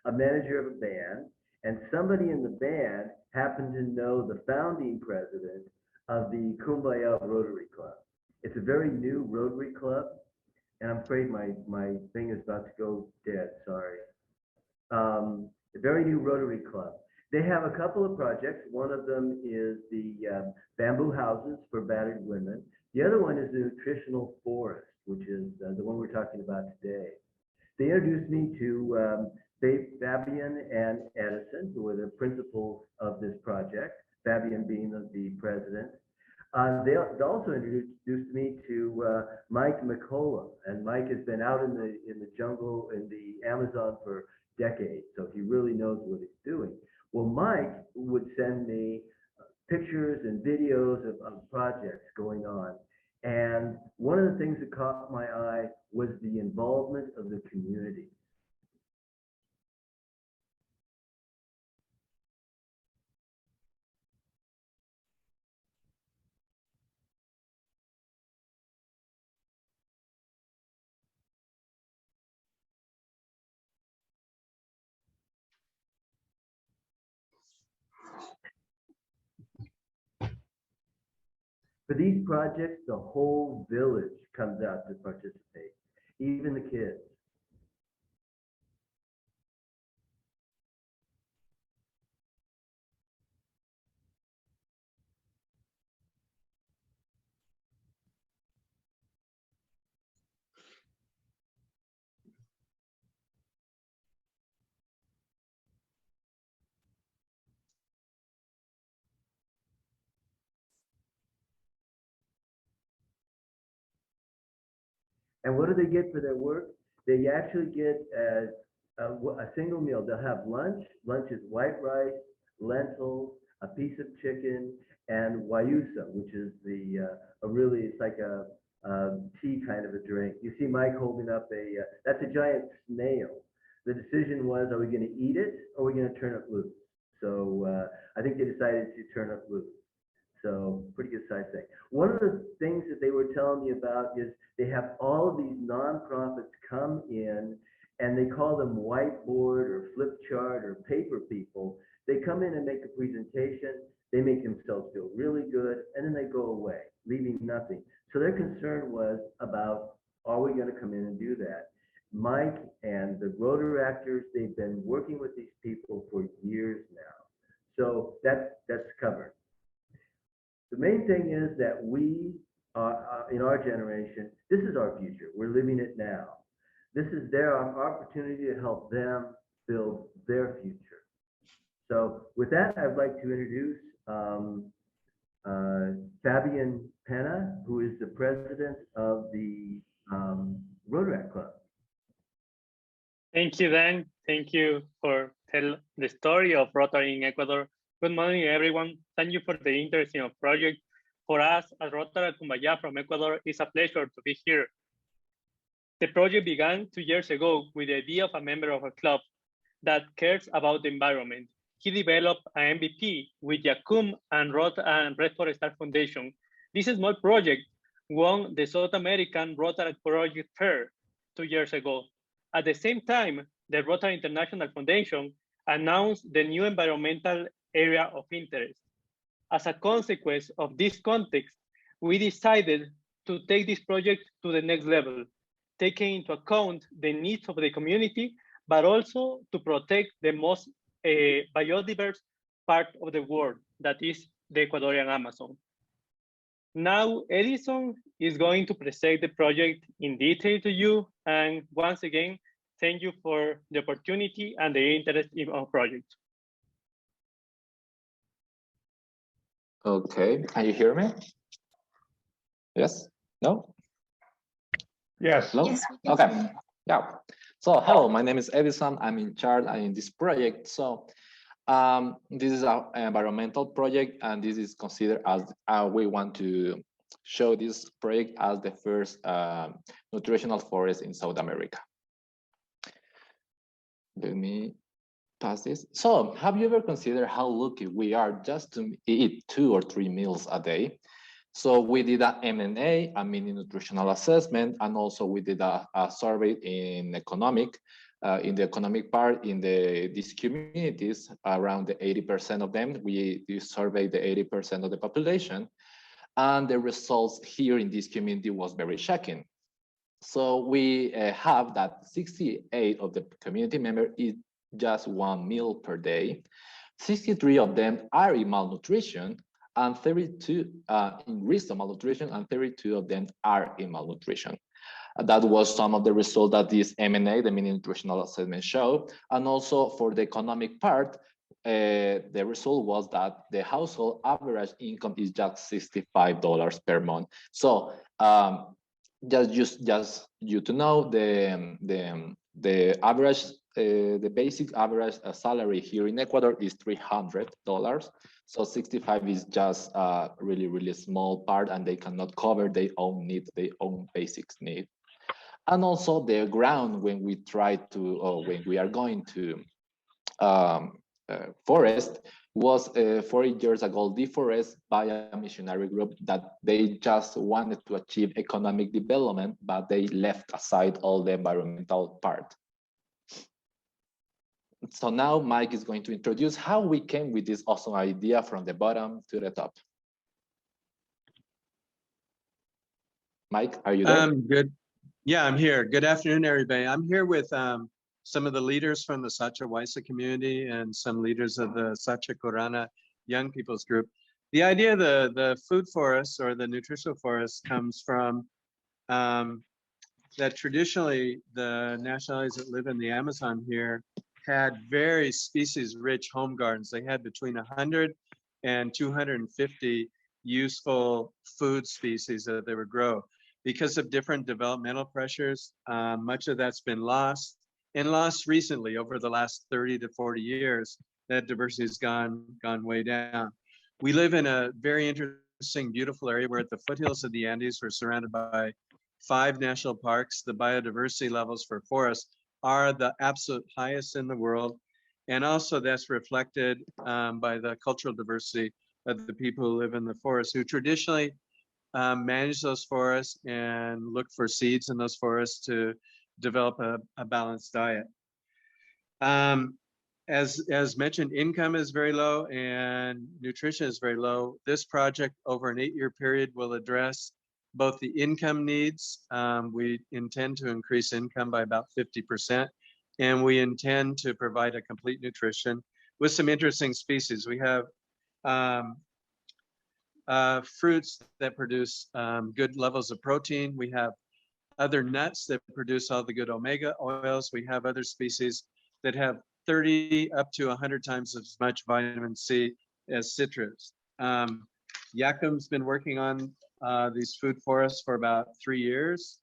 a manager of a band, And somebody in the band happened to know the founding president of the Kumbaya Rotary Club. It's a very new Rotary Club, and I'm afraid my thing is about to go dead, sorry. A very new Rotary Club. They have a couple of projects. One of them is the bamboo houses for battered women. The other one is the nutritional forest, which is the one we're talking about today. They introduced me to Fabian and Edison, who are the principals of this project, Fabian being the president. They also introduced me to Mike McCullough, and Mike has been out in the jungle in the Amazon for decades, so he really knows what he's doing. Well, Mike would send me pictures and videos of projects going on, and one of the things that caught my eye was the involvement of the community. For these projects, the whole village comes out to participate, even the kids. And what do they get for their work? They actually get a single meal. They'll have lunch. Lunch is white rice, lentils, a piece of chicken, and wayusa, which is it's like a tea kind of a drink. You see Mike holding up that's a giant snail. The decision was, are we going to eat it or are we going to turn it loose? So I think they decided to turn it loose. So pretty good size thing. One of the things that they were telling me about is they have all of these nonprofits come in, and they call them whiteboard or flip chart or paper people. They come in and make a presentation. They make themselves feel really good, and then they go away, leaving nothing. So their concern was about, are we going to come in and do that? Mike and the Rotaractors, they've been working with these people for years now. So that's covered. The main thing is that we are, in our generation, this is our future. We're living it now. This is their opportunity to help them build their future. So with that, I'd like to introduce Fabian Penna, who is the president of the Rotaract Club. Thank you, Dan. Thank you for telling the story of Rotary in Ecuador. Good morning, everyone. Thank you for the interest in our project. For us, as Rotary Kumbaya from Ecuador, it's a pleasure to be here. The project began 2 years ago with the idea of a member of a club that cares about the environment. He developed an MVP with Yacum and Red Forest Star Foundation. This small project won the South American Rotary Project Fair 2 years ago. At the same time, the Rotary International Foundation announced the new environmental area of interest. As a consequence of this context, we decided to take this project to the next level, taking into account the needs of the community, but also to protect the most biodiverse part of the world, that is the Ecuadorian Amazon. Now, Edison is going to present the project in detail to you. And once again, thank you for the opportunity and the interest in our project. Okay, can you hear me? Yes? No? Yes. Hello? Yes, Okay. Yeah. So hello, my name is Edison. I'm in charge in this project. So this is an environmental project, and this is considered as we want to show this project as the first nutritional forest in South America. Let me pass this. So have you ever considered how lucky we are just to eat 2 or 3 meals a day? So we did a M&A, a mini nutritional assessment, and also we did a survey in the economic part in these communities, around the 80% of them. We surveyed the 80% of the population, and the results here in this community was very shocking. So we have that 68 of the community members eat just 1 meal per day. 63 of them are in malnutrition, and 32 in risk of malnutrition, and 32 of them are in malnutrition. That was some of the results that this M&A, the mini nutritional assessment, showed. And also for the economic part, the result was that the household average income is just $65 per month. So just you to know, the average, the basic average salary here in Ecuador is $300. So 65 is just a really small part, and they cannot cover their own needs, their own basics need. And also the ground, when we try to, or when we are going to forest, was 40 years ago deforested by a missionary group that they just wanted to achieve economic development, but they left aside all the environmental part. So now Mike is going to introduce how we came with this awesome idea from the bottom to the top. Mike, are you there? Good. Yeah, I'm here. Good afternoon, everybody. I'm here with some of the leaders from the Sacha Waisa community and some leaders of the Sacha Corana young people's group. The idea of the food forest or the nutritional forest comes from that traditionally the nationalities that live in the Amazon here had very species-rich home gardens. They had between 100 and 250 useful food species that they would grow. Because of different developmental pressures, much of that's been lost, and lost recently over the last 30 to 40 years. That diversity has gone way down. We live in a very interesting, beautiful area. We're at the foothills of the Andes. We're surrounded by 5 national parks. The biodiversity levels for forests are the absolute highest in the world. And also that's reflected by the cultural diversity of the people who live in the forest, who traditionally manage those forests and look for seeds in those forests to develop a balanced diet. As mentioned, income is very low and nutrition is very low. This project over an 8-year period will address both the income needs. We intend to increase income by about 50%, and we intend to provide a complete nutrition with some interesting species. We have fruits that produce good levels of protein. We have other nuts that produce all the good omega oils. We have other species that have 30 up to 100 times as much vitamin C as citrus. Yakum's been working on these food forests for about 3 years.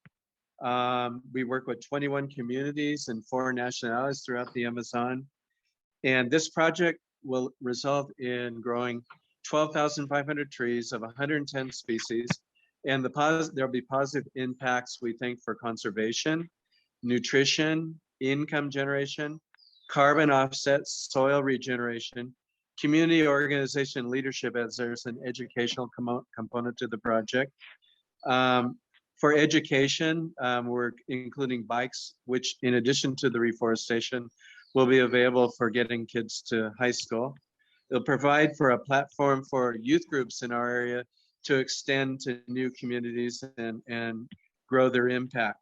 We work with 21 communities and 4 nationalities throughout the Amazon. And this project will result in growing 12,500 trees of 110 species. And there'll be positive impacts, we think, for conservation, nutrition, income generation, carbon offsets, soil regeneration, community organization leadership, as there's an educational component to the project. For education, we're including bikes, which in addition to the reforestation, will be available for getting kids to high school. It'll provide for a platform for youth groups in our area to extend to new communities and grow their impact.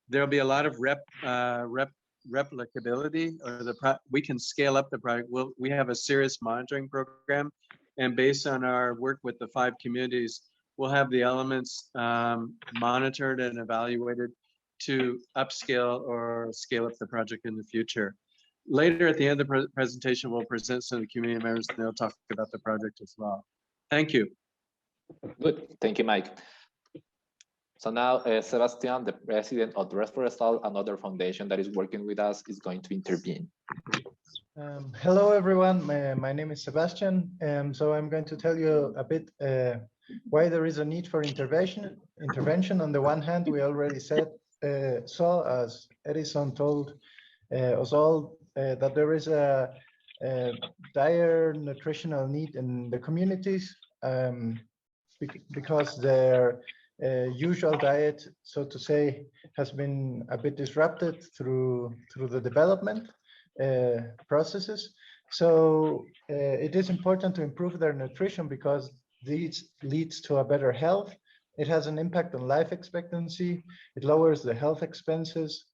There'll be a lot of replicability, or we can scale up the project. We have a serious monitoring program, and based on our work with the 5 communities, we'll have the elements monitored and evaluated to upscale or scale up the project in the future. Later at the end of the presentation, we'll present some of the community members and they'll talk about the project as well. Thank you. Good, thank you, Mike. So now Sebastian, the president of the Red Forestal, another foundation that is working with us, is going to intervene. Hello, everyone. My name is Sebastian. So I'm going to tell you a bit why there is a need for intervention. On the one hand, we already saw, as Edison told us all, that there is a dire nutritional need in the communities. because their usual diet, so to say, has been a bit disrupted through the development processes. So it is important to improve their nutrition because this leads to a better health. It has an impact on life expectancy. It lowers the health expenses.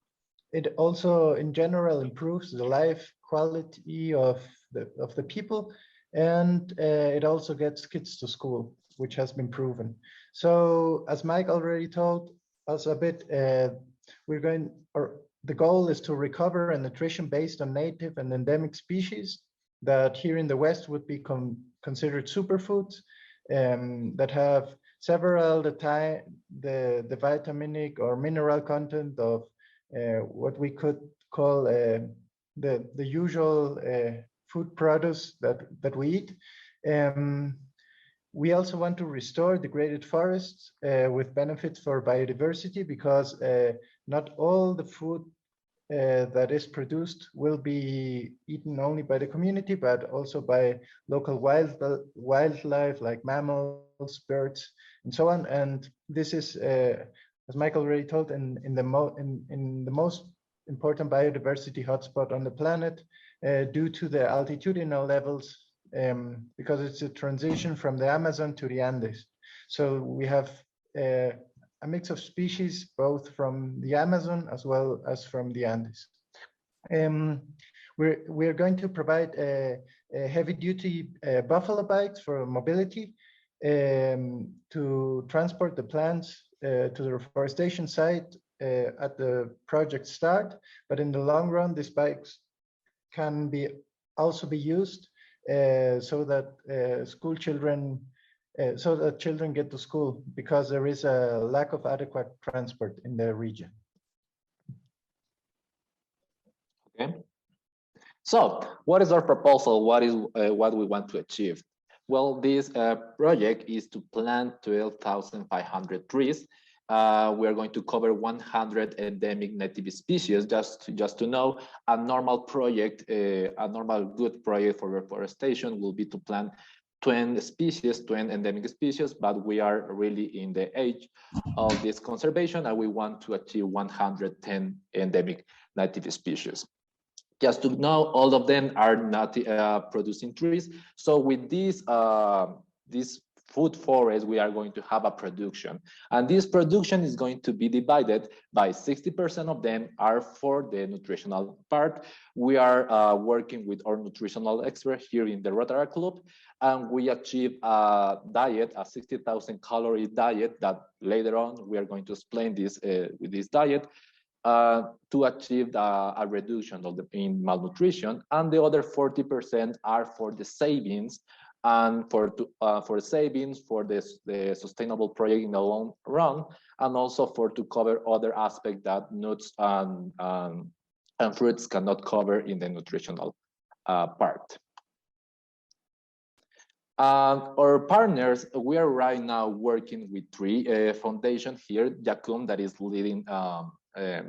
It also, in general, improves the life quality of the people, and it also gets kids to school, which has been proven. So, as Mike already told us a bit, the goal is to recover a nutrition based on native and endemic species that here in the West would be considered superfoods, that have several the vitaminic or mineral content of what we could call the usual food products that we eat. We also want to restore degraded forests with benefits for biodiversity, because not all the food that is produced will be eaten only by the community, but also by local wildlife like mammals, birds, and so on. And this is, as Michael already told, in the most important biodiversity hotspot on the planet due to the altitudinal levels, because it's a transition from the Amazon to the Andes. So we have a mix of species, both from the Amazon as well as from the Andes. We're going to provide heavy-duty buffalo bikes for mobility to transport the plants to the reforestation site at the project start. But in the long run, these bikes can also be used so that school children so that children get to school, because there is a lack of adequate transport in the region. Okay. So what is our proposal? What we want to achieve? Well, this project is to plant 12,500 trees. We are going to cover 100 endemic native species. Just to know, a normal project, a normal good project for reforestation will be to plant 20 species, 20 endemic species, but we are really in the age of this conservation and we want to achieve 110 endemic native species. Just to know, all of them are not producing trees. So with this food forest, we are going to have a production. And this production is going to be divided by 60% of them are for the nutritional part. We are working with our nutritional expert here in the Rotary Club, and we achieve a diet, a 60,000 calorie diet that later on we are going to explain this with this diet to achieve a reduction of in malnutrition. And the other 40% are for the savings and for savings for the sustainable project in the long run, and also to cover other aspects that nuts and fruits cannot cover in the nutritional part. Our partners, we are right now working with three foundations here. Yacum, that is leading,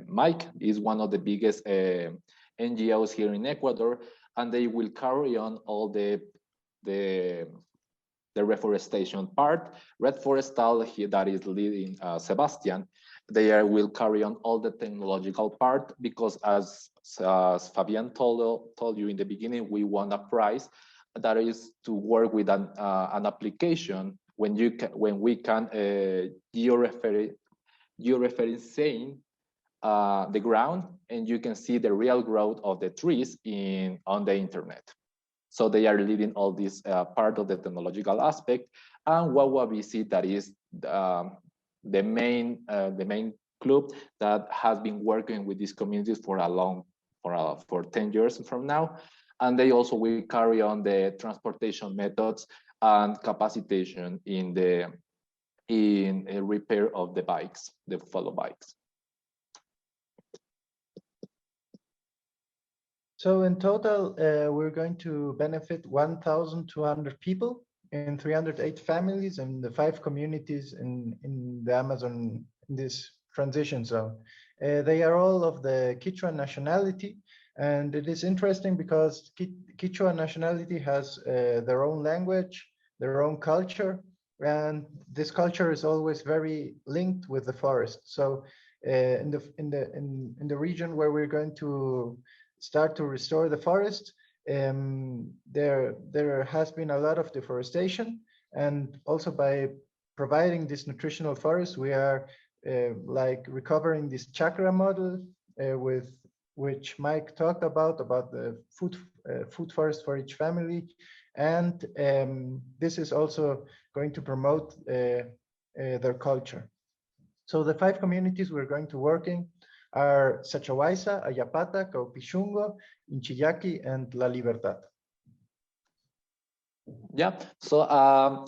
Mike, is one of the biggest NGOs here in Ecuador, and they will carry on all the reforestation part. Red Forestal here, that is leading Sebastian, they will carry on all the technological part, because as Fabian told you in the beginning, we want a prize that is to work with an application when we can georeferencing the ground, and you can see the real growth of the trees on the internet. So they are leading all this part of the technological aspect. And WWBC, that is the main club that has been working with these communities for 10 years from now. And they also will carry on the transportation methods and capacitation in repair of the bikes, the follow bikes. So in total, we're going to benefit 1,200 people in 308 families in the 5 communities in the Amazon, in this transition zone. They are all of the Quechua nationality, and it is interesting because Quechua nationality has their own language, their own culture, and this culture is always very linked with the forest. So in the region where we're going to start to restore the forest, there has been a lot of deforestation, and also by providing this nutritional forest, we are like recovering this chakra model with which Mike talked about the food forest for each family, and this is also going to promote their culture. So the 5 communities we're going to work in are Sachahuayza, Ayapata, Caupichungo, Inchillaki, and La Libertad. Yeah, so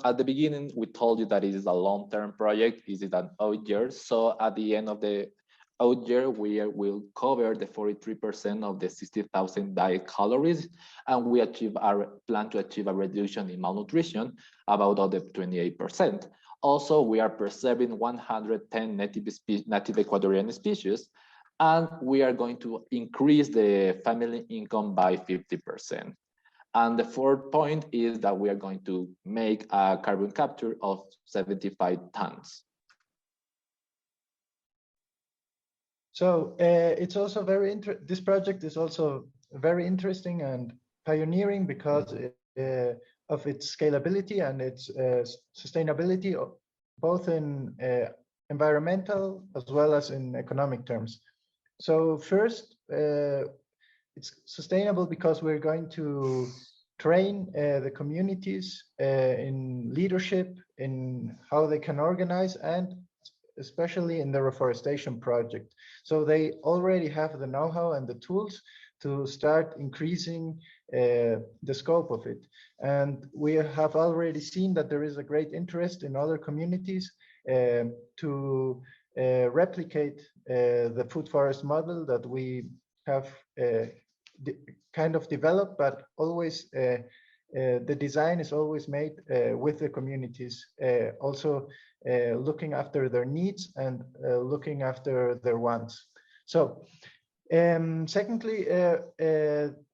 at the beginning, we told you that it is a long-term project. Is it an odd year? So at the end of the odd year, we will cover the 43% of the 60,000 diet calories, and we plan to achieve a reduction in malnutrition about the 28%. Also, we are preserving 110 native Ecuadorian species, and we are going to increase the family income by 50%. And the fourth point is that we are going to make a carbon capture of 75 tons. So it's also this project is also very interesting and pioneering because of its scalability and its sustainability, both in environmental as well as in economic terms. So first, it's sustainable because we're going to train the communities in leadership, in how they can organize, and especially in the reforestation project. So they already have the know-how and the tools to start increasing the scope of it. And we have already seen that there is a great interest in other communities to replicate the food forest model that we have kind of developed, but always the design is always made with the communities, also looking after their needs and looking after their wants. So secondly,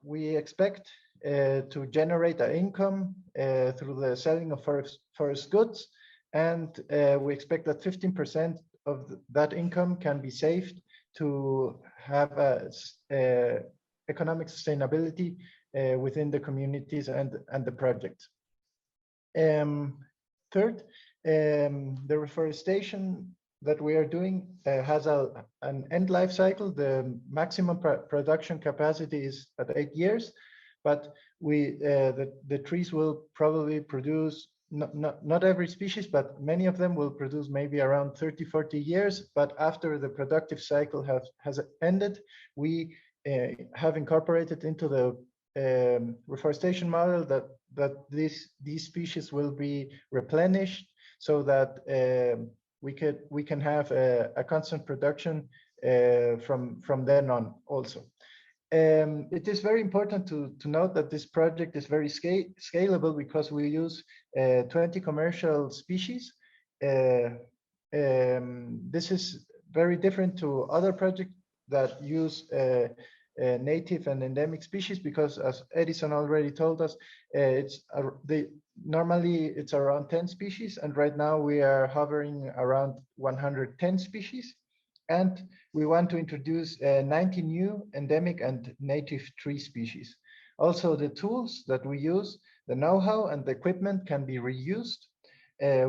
we expect to generate an income through the selling of forest goods, and we expect that 15% of that income can be saved to have economic sustainability within the communities and the project. Third, the reforestation that we are doing has an end life cycle. The maximum production capacity is at 8 years, but the trees will probably produce not every species, but many of them will produce maybe around 30-40 years. But after the productive cycle has ended, we have incorporated into the reforestation model that these species will be replenished, so that we can have a constant production from then on also. It is very important to note that this project is very scalable because we use 20 commercial species. This is very different to other projects that use native and endemic species, because as Edison already told us, normally it's around 10 species, and right now we are hovering around 110 species. And we want to introduce 90 new endemic and native tree species. Also, the tools that we use, the know-how and the equipment can be reused,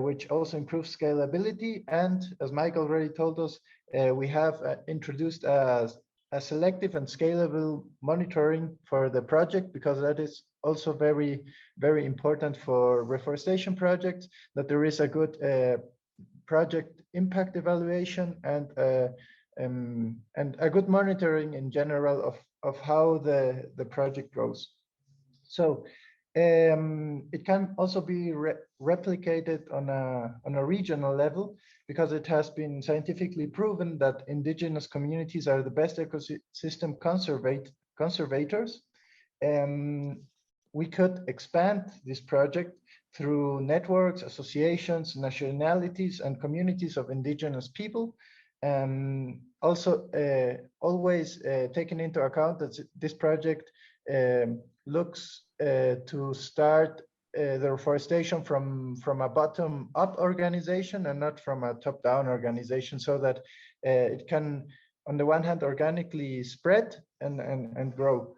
which also improves scalability. And as Mike already told us, we have introduced a selective and scalable monitoring for the project, because that is also very, very important for reforestation projects, that there is a good project impact evaluation and a good monitoring in general of how the project goes. So it can also be replicated on a regional level, because it has been scientifically proven that indigenous communities are the best ecosystem conservators. We could expand this project through networks, associations, nationalities, and communities of indigenous people. Also, always taking into account that this project looks to start the reforestation from a bottom-up organization and not from a top-down organization, so that it can, on the one hand, organically spread and grow.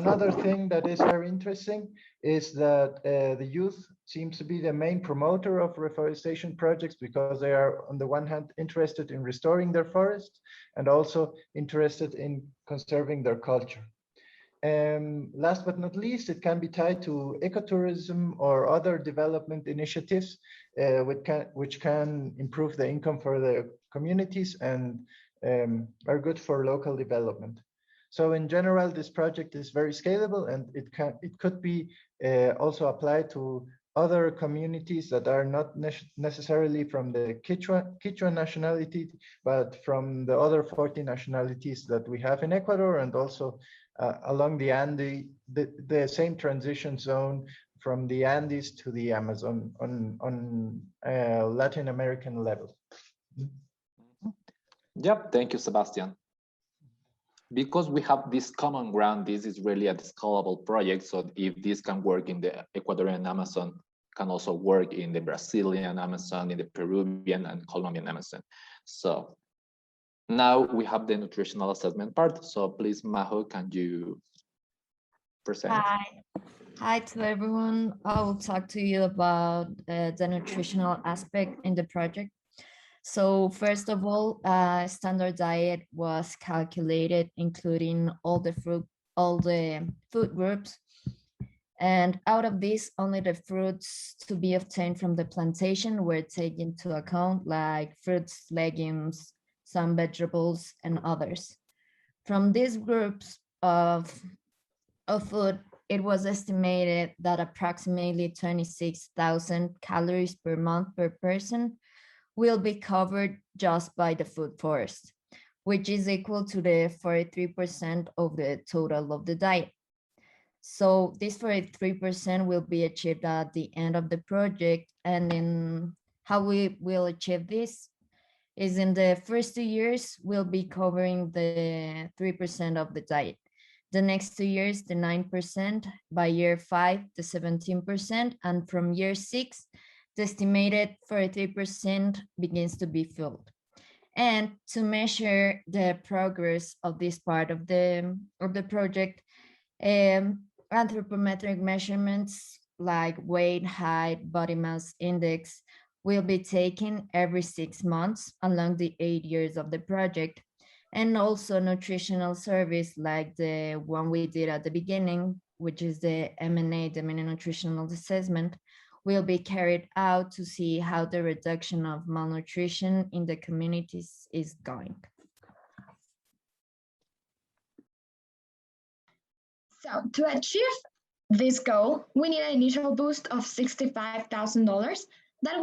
Another thing that is very interesting is that the youth seems to be the main promoter of reforestation projects, because they are, on the one hand, interested in restoring their forests and also interested in conserving their culture. Last but not least, it can be tied to ecotourism or other development initiatives, which can improve the income for the communities and are good for local development. So in general, this project is very scalable, and it could be also applied to other communities that are not necessarily from the Quechua nationality, but from the other 40 nationalities that we have in Ecuador, and also along the Andes, the same transition zone from the Andes to the Amazon on Latin American level. Yep, thank you, Sebastian. Because we have this common ground, this is really a scalable project. So if this can work in the Ecuadorian Amazon, can also work in the Brazilian Amazon, in the Peruvian and Colombian Amazon. So now we have the nutritional assessment part. So please, Majo, can you present? Hi to everyone. I will talk to you about the nutritional aspect in the project. So first of all, standard diet was calculated, including all the food groups. And out of this, only the fruits to be obtained from the plantation were taken into account, like fruits, legumes, some vegetables, and others. From these groups of food, it was estimated that approximately 26,000 calories per month per person will be covered just by the food forest, which is equal to the 43% of the total of the diet. So this 43% will be achieved at the end of the project. And then how we will achieve this is in the first 2 years, we'll be covering the 3% of the diet. The next 2 years, the 9%, by year 5, the 17%, and from year 6, the estimated 43% begins to be filled. And to measure the progress of this part of the project, anthropometric measurements like weight, height, body mass index will be taken every 6 months along the 8 years of the project. And also nutritional service like the one we did at the beginning, which is the M&A, the mini nutritional assessment, will be carried out to see how the reduction of malnutrition in the communities is going. So to achieve this goal, we need an initial boost of $65,000 that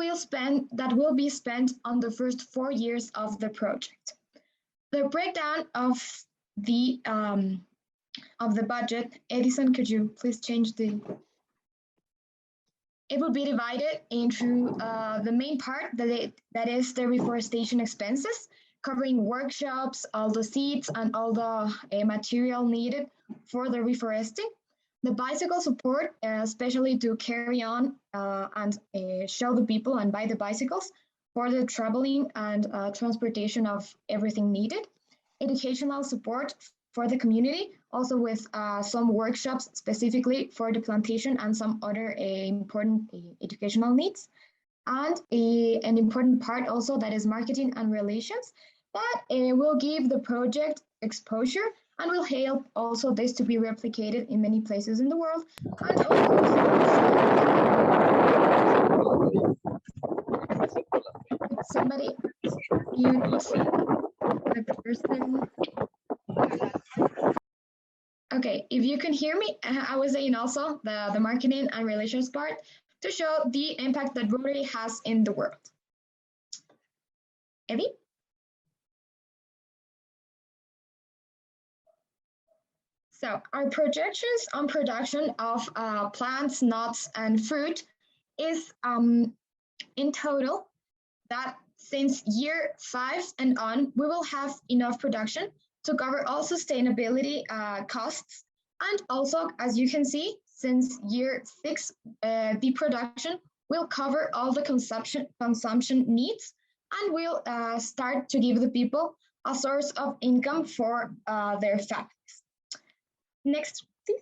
will be spent on the first 4 years of the project. The breakdown of the budget, Edison, could you please change the? It will be divided into the main part that is the reforestation expenses, covering workshops, all the seeds and all the material needed for the reforesting. The bicycle support, especially to carry on and show the people and buy the bicycles for the traveling and transportation of everything needed. Educational support for the community, also with some workshops specifically for the plantation and some other important educational needs. And an important part also that is marketing and relations that will give the project exposure and will help also this to be replicated in many places in the world. And of course, somebody, you the person. Okay, if you can hear me, I was saying also the marketing and relations part to show the impact that Rotary has in the world. Evie? So our projections on production of plants, nuts, and fruit is in total that since year 5 and on, we will have enough production to cover all sustainability costs And also, as you can see, since year 6, the production will cover all the consumption needs and will start to give the people a source of income for their families. Next, please.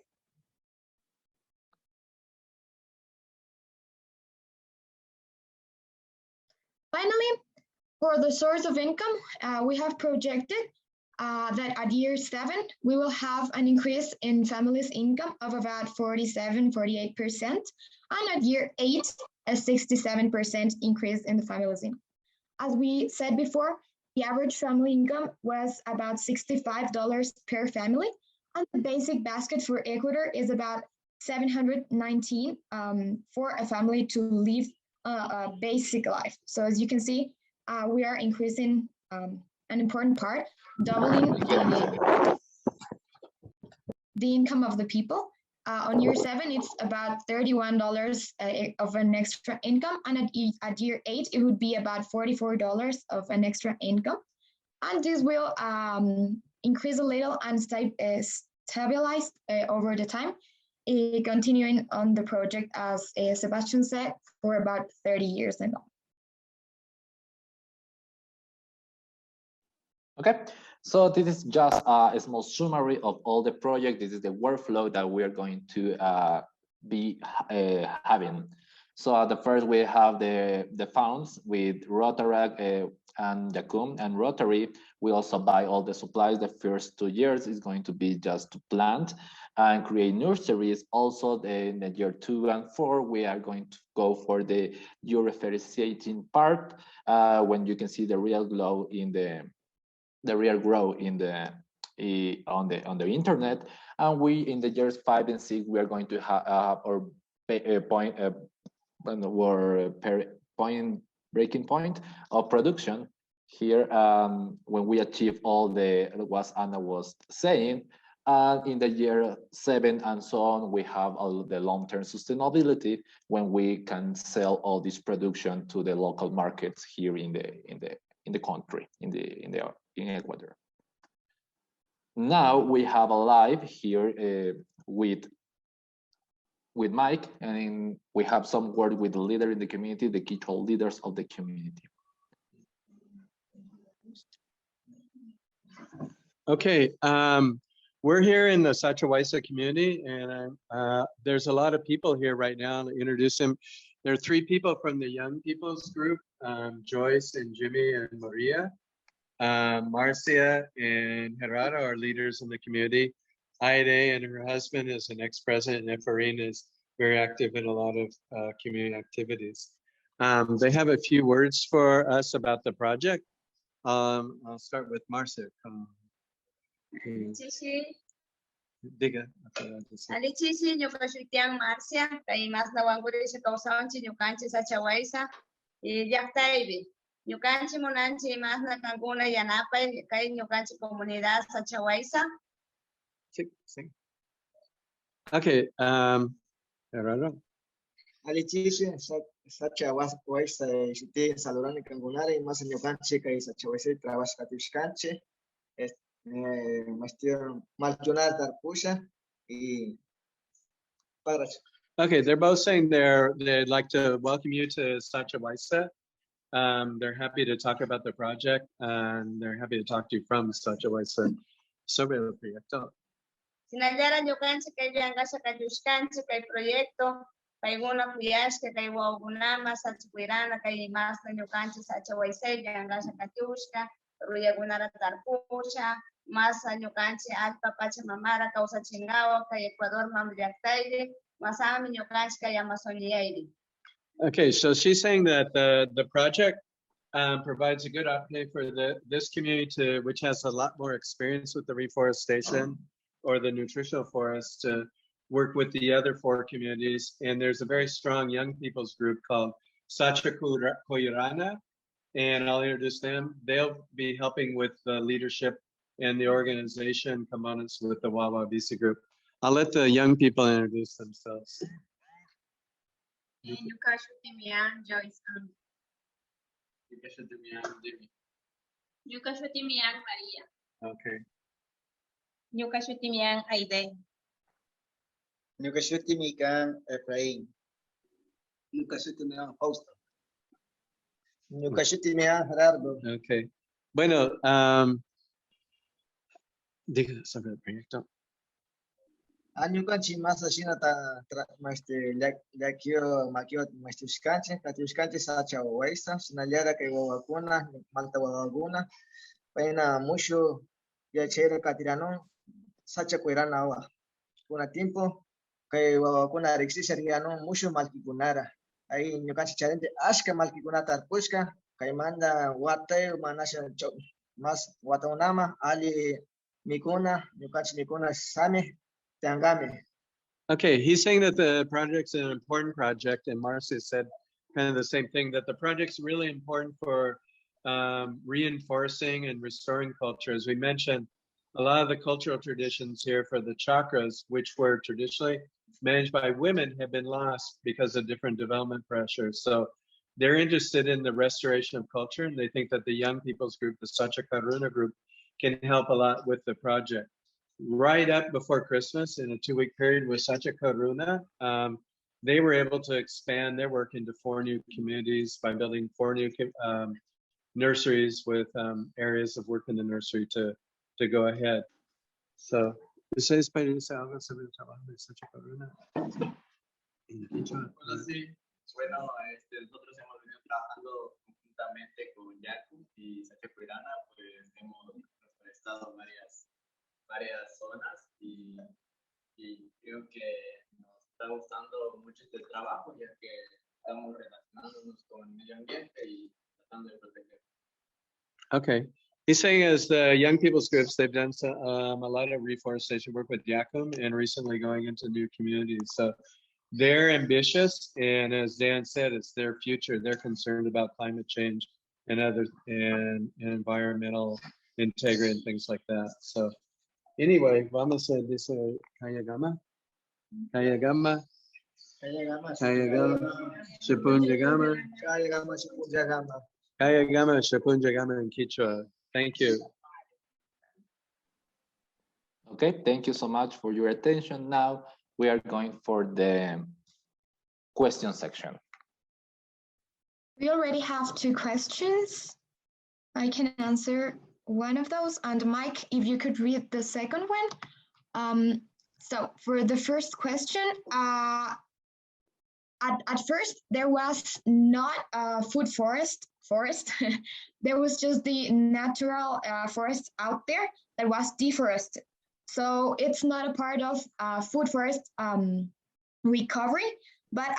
Finally, for the source of income, we have projected that at year 7, we will have an increase in families' income of about 47–48%, and at year 8, a 67% increase in the family's income. As we said before, the average family income was about $65 per family, and the basic basket for Ecuador is about $719 for a family to live a basic life. So as you can see, we are increasing an important part, doubling the income of the people. On year 7, it's about $31 of an extra income, and at year 8, it would be about $44 of an extra income. And this will increase a little and stabilize over the time, continuing on the project, as Sebastian said, for about 30 years and on. Okay, so this is just a small summary of all the project. This is the workflow that we are going to be having. So at the first, we have the funds with Rotaract and Yacum and Rotary. We also buy all the supplies. The first 2 years is going to be just to plant and create nurseries. Also, in the year 2 and 4, we are going to go for the urepharisation part, when you can see the real glow in the real growth in on the internet. And we, in the years 5 and 6, we are going to have our breaking point of production here, when we achieve all what Anna was saying. And in the year 7 and so on, we have all the long-term sustainability, when we can sell all this production to the local markets here in the country, in Ecuador. Now we have a live here with Mike, and we have some word with the leader in the community, the key leaders of the community. Okay, we're here in the Sachahuaysa community, and there's a lot of people here right now. I'll introduce them. There are 3 people from the young people's group, Joyce and Jimmy and Maria. Marcia and Gerardo are leaders in the community. Aide and her husband is an ex-president, and Efrain is very active in a lot of community activities. They have a few words for us about the project. I'll start with Marcia. Diga. Alichisi nyukashutian Marcia, kay mas nawanguri sa kausawan nyukanchi sa Chahuaysa, yaktaibi. Nyukanchi monanchi mas na kanguna yanapay kay nyukanchi comunidad sa Chahuaysa. Sí. Okay, Gerardo. Alichisi sa Chahuaysa, shiti salurani kangunari mas nyukanchi kay sa Chahuaysa trabajo katishkanchi. Okay, they're both saying they'd like to welcome you to Sachahuaysa. They're happy to talk about the project, and they're happy to talk to you from Sachahuaysa sobre el proyecto. Sinagara nyukanchi kay yanga sa kajushkanchi kay proyecto, kay guna kuyash kay wagunama sa Chiquirana kay mas na nyukanchi sa Chahuaysa yanga sa kajushka. Ruya gunara tarpucha, masa nyukanchi alpa pachamamara causa chingawa kay Ecuador mamriaktaide, masami nyukanchi kay Amazoniaide. Okay, so she's saying that the project provides a good opportunity for this community which has a lot more experience with the reforestation or the nutritional forest, to work with the other 4 communities. And there's a very strong young people's group called Sachahuaysa. And I'll introduce them. They'll be helping with the leadership and the organization components with the Wawa BC group. I'll let the young people introduce themselves. Yukashutimian Joyce. Yukashutimian Maria. Okay. Yukashutimian Aide. Nyukashutimikan Efraín. Nyukashutimikan Fausto. Nyukashutimikan Gerardo. Okay. Bueno, diga sobre el proyecto. Anyukanchi masa shina ta yakio makio katiushkanchi sacha waisa sinaliara kai wawakuna malta wawakuna paina mushu ya chere katirano sacha kuirana awa kuna tiempo kai wawakuna rexisha riano mushu malkikunara ahí nyukanchi charente ashka malkikunata arpushka kai manda wate manasha mas wataunama ali mikuna nyukanchi mikuna same. Okay, he's saying that the project's an important project, and Marcia said kind of the same thing, that the project's really important for reinforcing and restoring culture. As we mentioned, a lot of the cultural traditions here for the chakras, which were traditionally managed by women, have been lost because of different development pressures. So they're interested in the restoration of culture, and they think that the young people's group, the Sacha Karuna group, can help a lot with the project. Right up before Christmas, in a 2-week period with Sacha Karuna, they were able to expand their work into 4 new communities by building 4 new nurseries with areas of work in the nursery to go ahead. So, ¿ustedes pueden decir algo sobre el trabajo de Sacha Karuna? Bueno, nosotros hemos venido trabajando conjuntamente con Yaku y Sacha Karuna, pues hemos estado varias zonas y creo que nos está gustando mucho este trabajo, ya que estamos relacionándonos con el medio ambiente y tratando de proteger. Okay. He's saying as the young people's groups, they've done a lot of reforestation work with Yakum and recently going into new communities. So they're ambitious, and as Dan said, it's their future. They're concerned about climate change and environmental integrity and things like that. So anyway, vamos a decir Kayagama, Shapunjagama, in Quechua. Thank you. Okay, thank you so much for your attention. Now we are going for the question section. We already have 2 questions. I can answer one of those, and Mike, if you could read the second one. So for the first question, at first there was not a food forest. There was just the natural forest out there that was deforested. So it's not a part of food forest recovery, but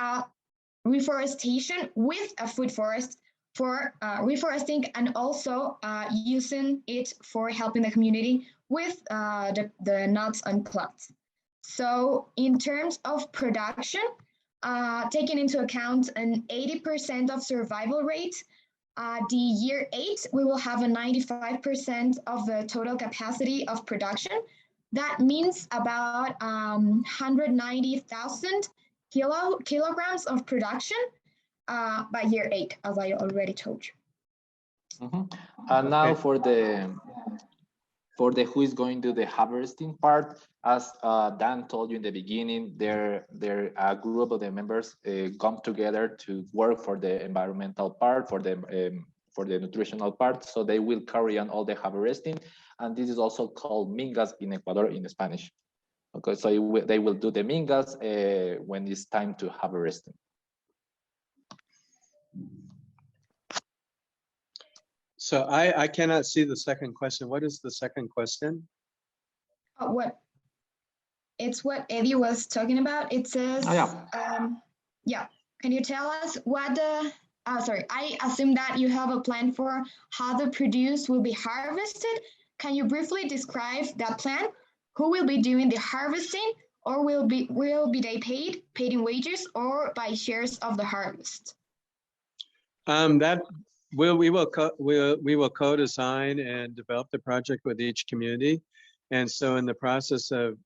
reforestation with a food forest for reforesting and also using it for helping the community with the nuts and plants. So in terms of production, taking into account an 80% of survival rate, the year 8, we will have a 95% of the total capacity of production. That means about 190,000 kilograms of production by year 8, as I already told you. And now for the who is going to do the harvesting part, as Dan told you in the beginning, a group of the members come together to work for the environmental part, for the nutritional part. So they will carry on all the harvesting, and this is also called mingas in Ecuador in Spanish. Okay, so they will do the mingas when it's time to harvesting. So I cannot see the second question. What is the second question? It's what Eddie was talking about. It says, yeah. Can you tell us what sorry, I assume that you have a plan for how the produce will be harvested. Can you briefly describe that plan? Who will be doing the harvesting, or will be they paid in wages or by shares of the harvest? We will co-design and develop the project with each community. And so in the process of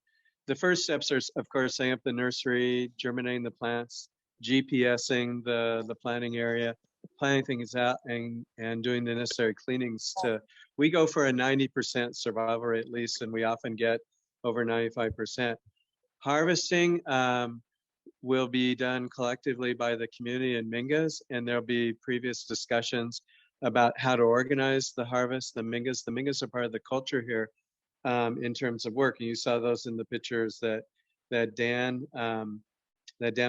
the first steps are, of course, setting up the nursery, germinating the plants, GPSing the planting area, planting things out, and doing the necessary cleanings. We go for a 90% survival rate at least, and we often get over 95%. Harvesting will be done collectively by the community in Mingas, and there'll be previous discussions about how to organize the harvest. The Mingas are part of the culture here in terms of work. And you saw those in the pictures that Dan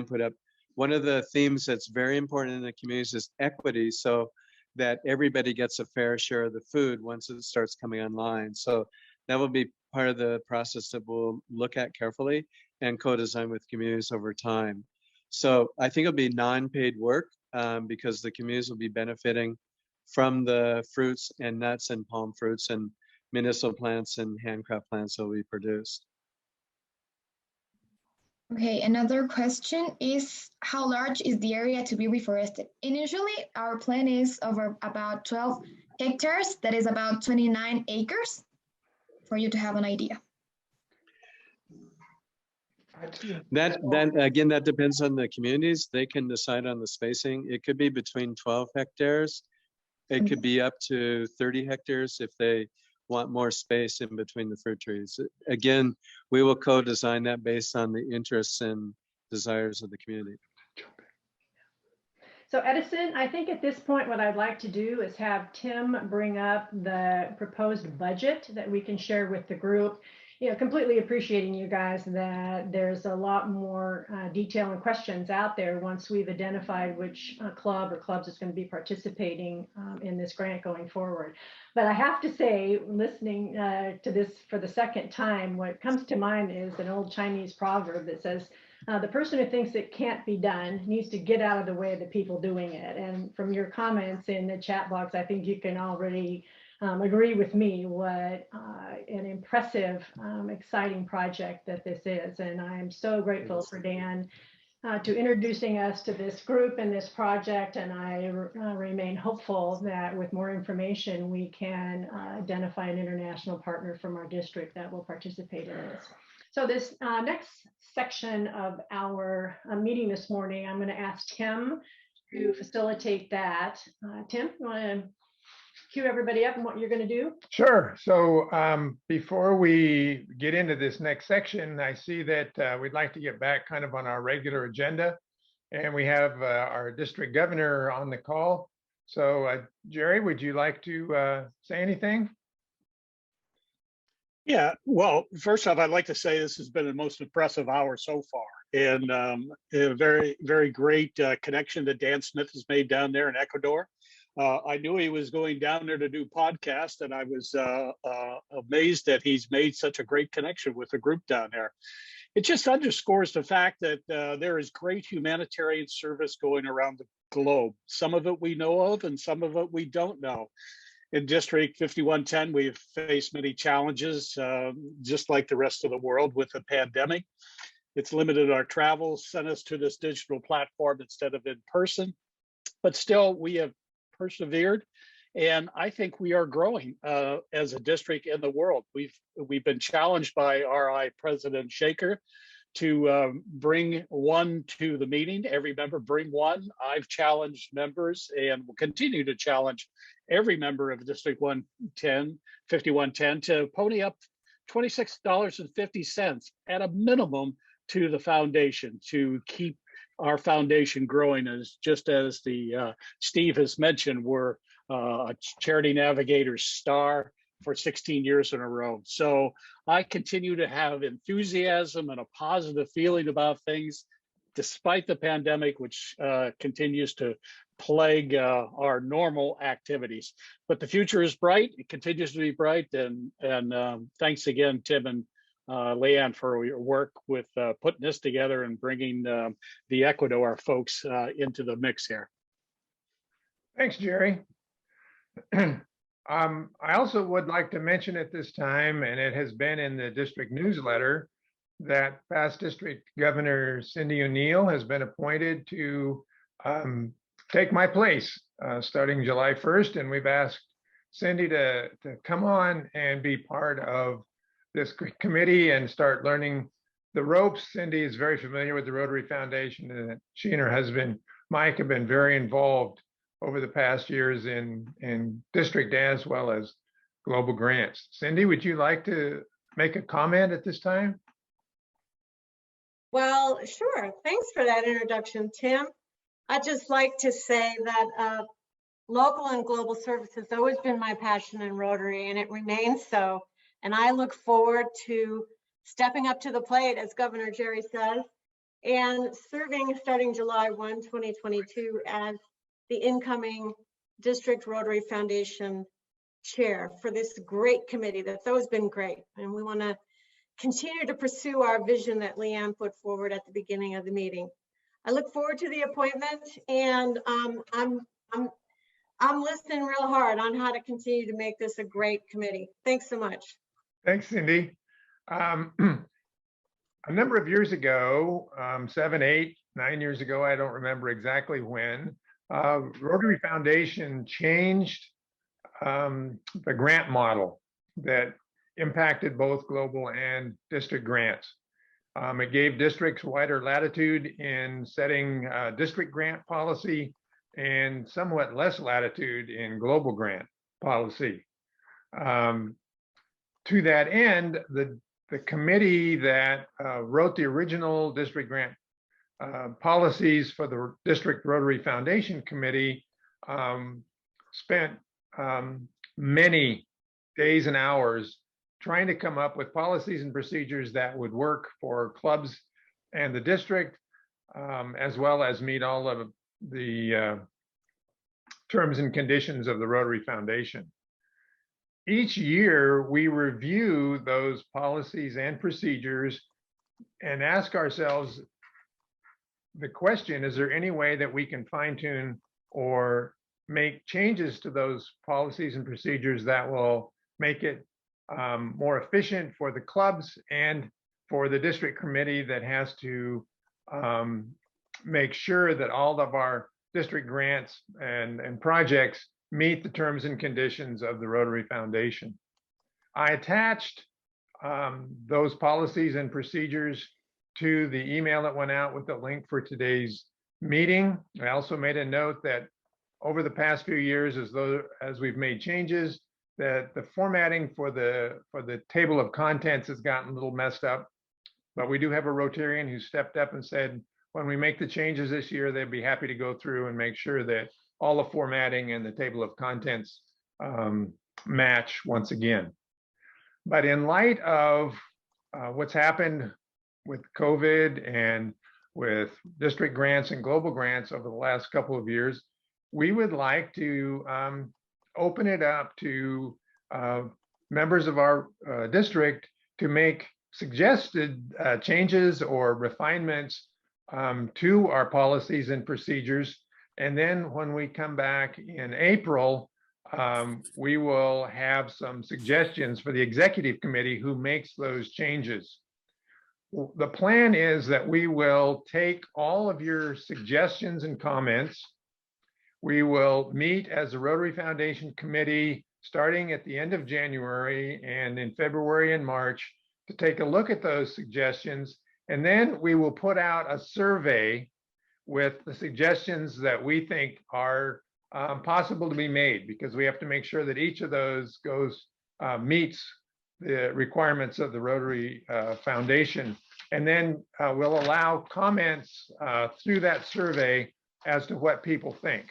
put up. One of the themes that's very important in the communities is equity, so that everybody gets a fair share of the food once it starts coming online. So that will be part of the process that we'll look at carefully and co-design with communities over time. So I think it'll be non-paid work because the communities will be benefiting from the fruits and nuts and palm fruits and medicinal plants and handcraft plants that will be produced. Okay, another question is, how large is the area to be reforested? Initially, our plan is over about 12 hectares, that is about 29 acres, for you to have an idea. That again, that depends on the communities. They can decide on the spacing. It could be between 12 hectares. It could be up to 30 hectares if they want more space in between the fruit trees. Again, we will co-design that based on the interests and desires of the community. So Edison, I think at this point, what I'd like to do is have Tim bring up the proposed budget that we can share with the group. You know, completely appreciating you guys that there's a lot more detail and questions out there once we've identified which club or clubs is going to be participating in this grant going forward. But I have to say, listening to this for the second time, what comes to mind is an old Chinese proverb that says, the person who thinks it can't be done needs to get out of the way of the people doing it. And from your comments in the chat box, I think you can already agree with me what an impressive, exciting project that this is. And I'm so grateful for Dan to introducing us to this group and this project. And I remain hopeful that with more information, we can identify an international partner from our district that will participate in this. So this next section of our meeting this morning, I'm going to ask Tim to facilitate that. Tim, you want to cue everybody up and what you're going to do? Sure. So before we get into this next section, I see that we'd like to get back kind of on our regular agenda. And we have our district governor on the call. So Jerry, would you like to say anything? Yeah, well, first off, I'd like to say this has been the most impressive hour so far, and a very, very great connection that Dan Smith has made down there in Ecuador. I knew he was going down there to do podcast, and I was amazed that he's made such a great connection with the group down there. It just underscores the fact that there is great humanitarian service going around the globe. Some of it we know of, and some of it we don't know. In District 5110, we've faced many challenges, just like the rest of the world with the pandemic. It's limited our travel, sent us to this digital platform instead of in person, but still we have persevered. And I think we are growing as a district in the world. We've been challenged by RI President Shaker to bring one to the meeting. Every member bring one. I've challenged members and will continue to challenge every member of District 5110 to pony up $26.50 at a minimum to the foundation to keep our foundation growing. As just as the Steve has mentioned, we're a Charity Navigator star for 16 years in a row. So I continue to have enthusiasm and a positive feeling about things, despite the pandemic, which continues to plague our normal activities. But the future is bright. It continues to be bright. And thanks again, Tim and Leanne, for your work with putting this together and bringing the Ecuador folks into the mix here. Thanks, Jerry. I also would like to mention at this time, and it has been in the district newsletter, that past district governor Cindy O'Neill has been appointed to take my place starting July 1st. And we've asked Cindy to come on and be part of this committee and start learning the ropes. Cindy is very familiar with the Rotary Foundation, and she and her husband, Mike, have been very involved over the past years in district as well as global grants. Cindy, would you like to make a comment at this time? Well, sure. Thanks for that introduction, Tim. I'd just like to say that local and global service has always been my passion in Rotary, and it remains so. And I look forward to stepping up to the plate, as Governor Jerry says, and serving starting July 1, 2022 as the incoming District Rotary Foundation chair for this great committee that's always been great. And we want to continue to pursue our vision that Leanne put forward at the beginning of the meeting. I look forward to the appointment, and I'm listening real hard on how to continue to make this a great committee. Thanks so much. Thanks, Cindy. A number of years ago, 7, 8, 9 years ago, I don't remember exactly when, Rotary Foundation changed the grant model that impacted both global and district grants. It gave districts wider latitude in setting district grant policy and somewhat less latitude in global grant policy. To that end, the committee that wrote the original district grant policies for the District Rotary Foundation Committee spent many days and hours trying to come up with policies and procedures that would work for clubs and the district, as well as meet all of the terms and conditions of the Rotary Foundation. Each year, we review those policies and procedures and ask ourselves the question, is there any way that we can fine tune or make changes to those policies and procedures that will make it more efficient for the clubs and for the district committee that has to make sure that all of our district grants and projects meet the terms and conditions of the Rotary Foundation. I attached those policies and procedures to the email that went out with the link for today's meeting. I also made a note that over the past few years, as we've made changes, that the formatting for the table of contents has gotten a little messed up. But we do have a Rotarian who stepped up and said, when we make the changes this year, they'd be happy to go through and make sure that all the formatting and the table of contents match once again. But in light of what's happened with COVID and with district grants and global grants over the last couple of years, we would like to open it up to members of our district to make suggested changes or refinements to our policies and procedures. And then when we come back in April, we will have some suggestions for the executive committee who makes those changes. The plan is that we will take all of your suggestions and comments. We will meet as a Rotary Foundation committee starting at the end of January and in February and March to take a look at those suggestions. And then we will put out a survey with the suggestions that we think are possible to be made, because we have to make sure that each of those meets the requirements of the Rotary Foundation. And then we'll allow comments through that survey as to what people think.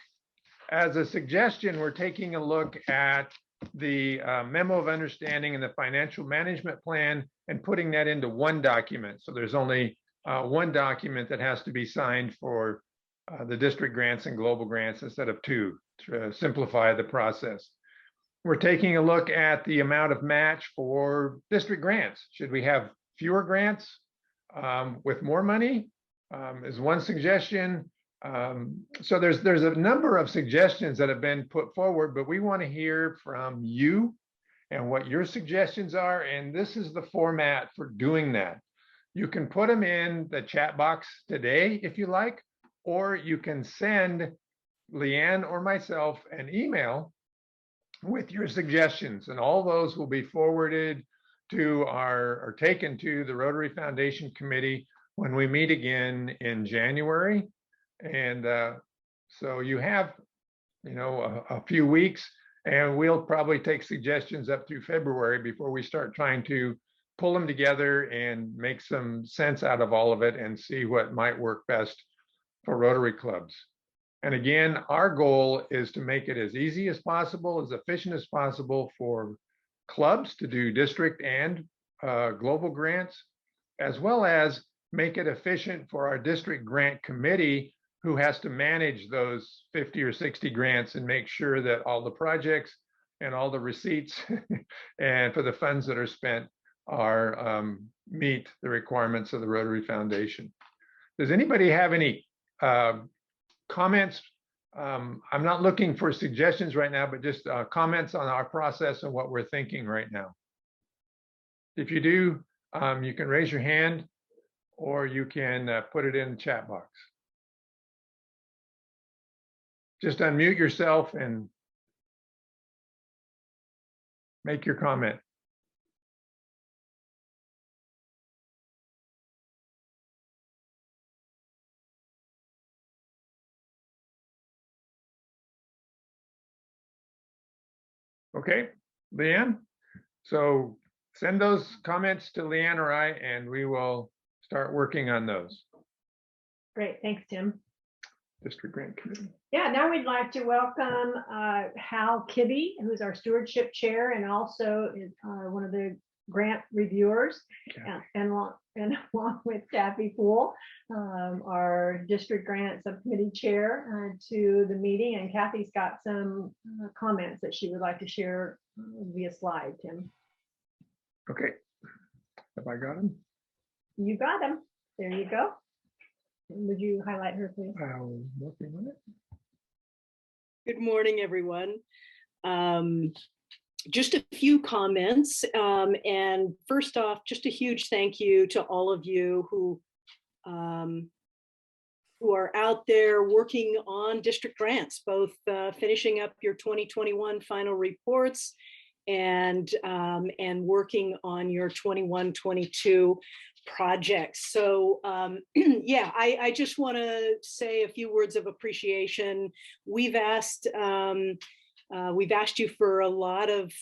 As a suggestion, we're taking a look at the memo of understanding and the financial management plan and putting that into one document. So there's only one document that has to be signed for the district grants and global grants instead of two, to simplify the process. We're taking a look at the amount of match for district grants. Should we have fewer grants with more money? Is one suggestion. So there's a number of suggestions that have been put forward, but we want to hear from you and what your suggestions are. And this is the format for doing that. You can put them in the chat box today if you like, or you can send Leanne or myself an email with your suggestions, and all those will be forwarded to or taken to the Rotary Foundation Committee when we meet again in January. And so you have, a few weeks, and we'll probably take suggestions up through February before we start trying to pull them together and make some sense out of all of it and see what might work best for Rotary clubs. And again, our goal is to make it as easy as possible, as efficient as possible for clubs to do district and global grants, as well as make it efficient for our district grant committee, who has to manage those 50 or 60 grants and make sure that all the projects and all the receipts and for the funds that are spent are meet the requirements of the Rotary Foundation. Does anybody have any comments? I'm not looking for suggestions right now, but just comments on our process and what we're thinking right now. If you do, you can raise your hand or you can put it in the chat box. Just unmute yourself and make your comment. Okay, Leanne. So send those comments to Leanne or I, and we will start working on those. Great, thanks, Tim. District Grant Committee. Yeah, now we'd like to welcome Hal Kibbe, who's our stewardship chair and also is one of the grant reviewers, and along with Kathy Poole, our district grant subcommittee chair, to the meeting. And Kathy's got some comments that she would like to share via slide, Tim. Okay, have I got them? You got them. There you go. Would you highlight her, please? Working on it. Good morning, everyone. Just a few comments. And first off, just a huge thank you to all of you who are out there working on district grants, both finishing up your 2021 final reports and working on your 21-22 projects. So yeah, I just want to say a few words of appreciation. We've asked you for a lot of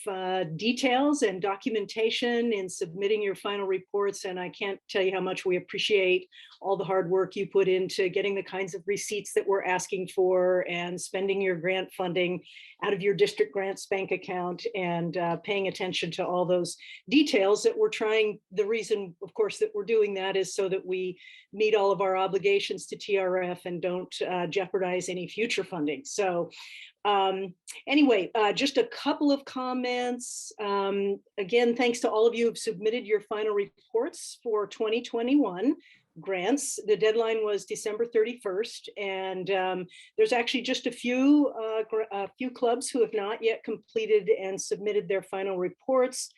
details and documentation in submitting your final reports, and I can't tell you how much we appreciate all the hard work you put into getting the kinds of receipts that we're asking for and spending your grant funding out of your district grants bank account and paying attention to all those details that we're trying. The reason, of course, that we're doing that is so that we meet all of our obligations to TRF and don't jeopardize any future funding. So anyway, just a couple of comments. Again, thanks to all of you who've submitted your final reports for 2021 grants. The deadline was December 31st, and there's actually just a few clubs who have not yet completed and submitted their final reports.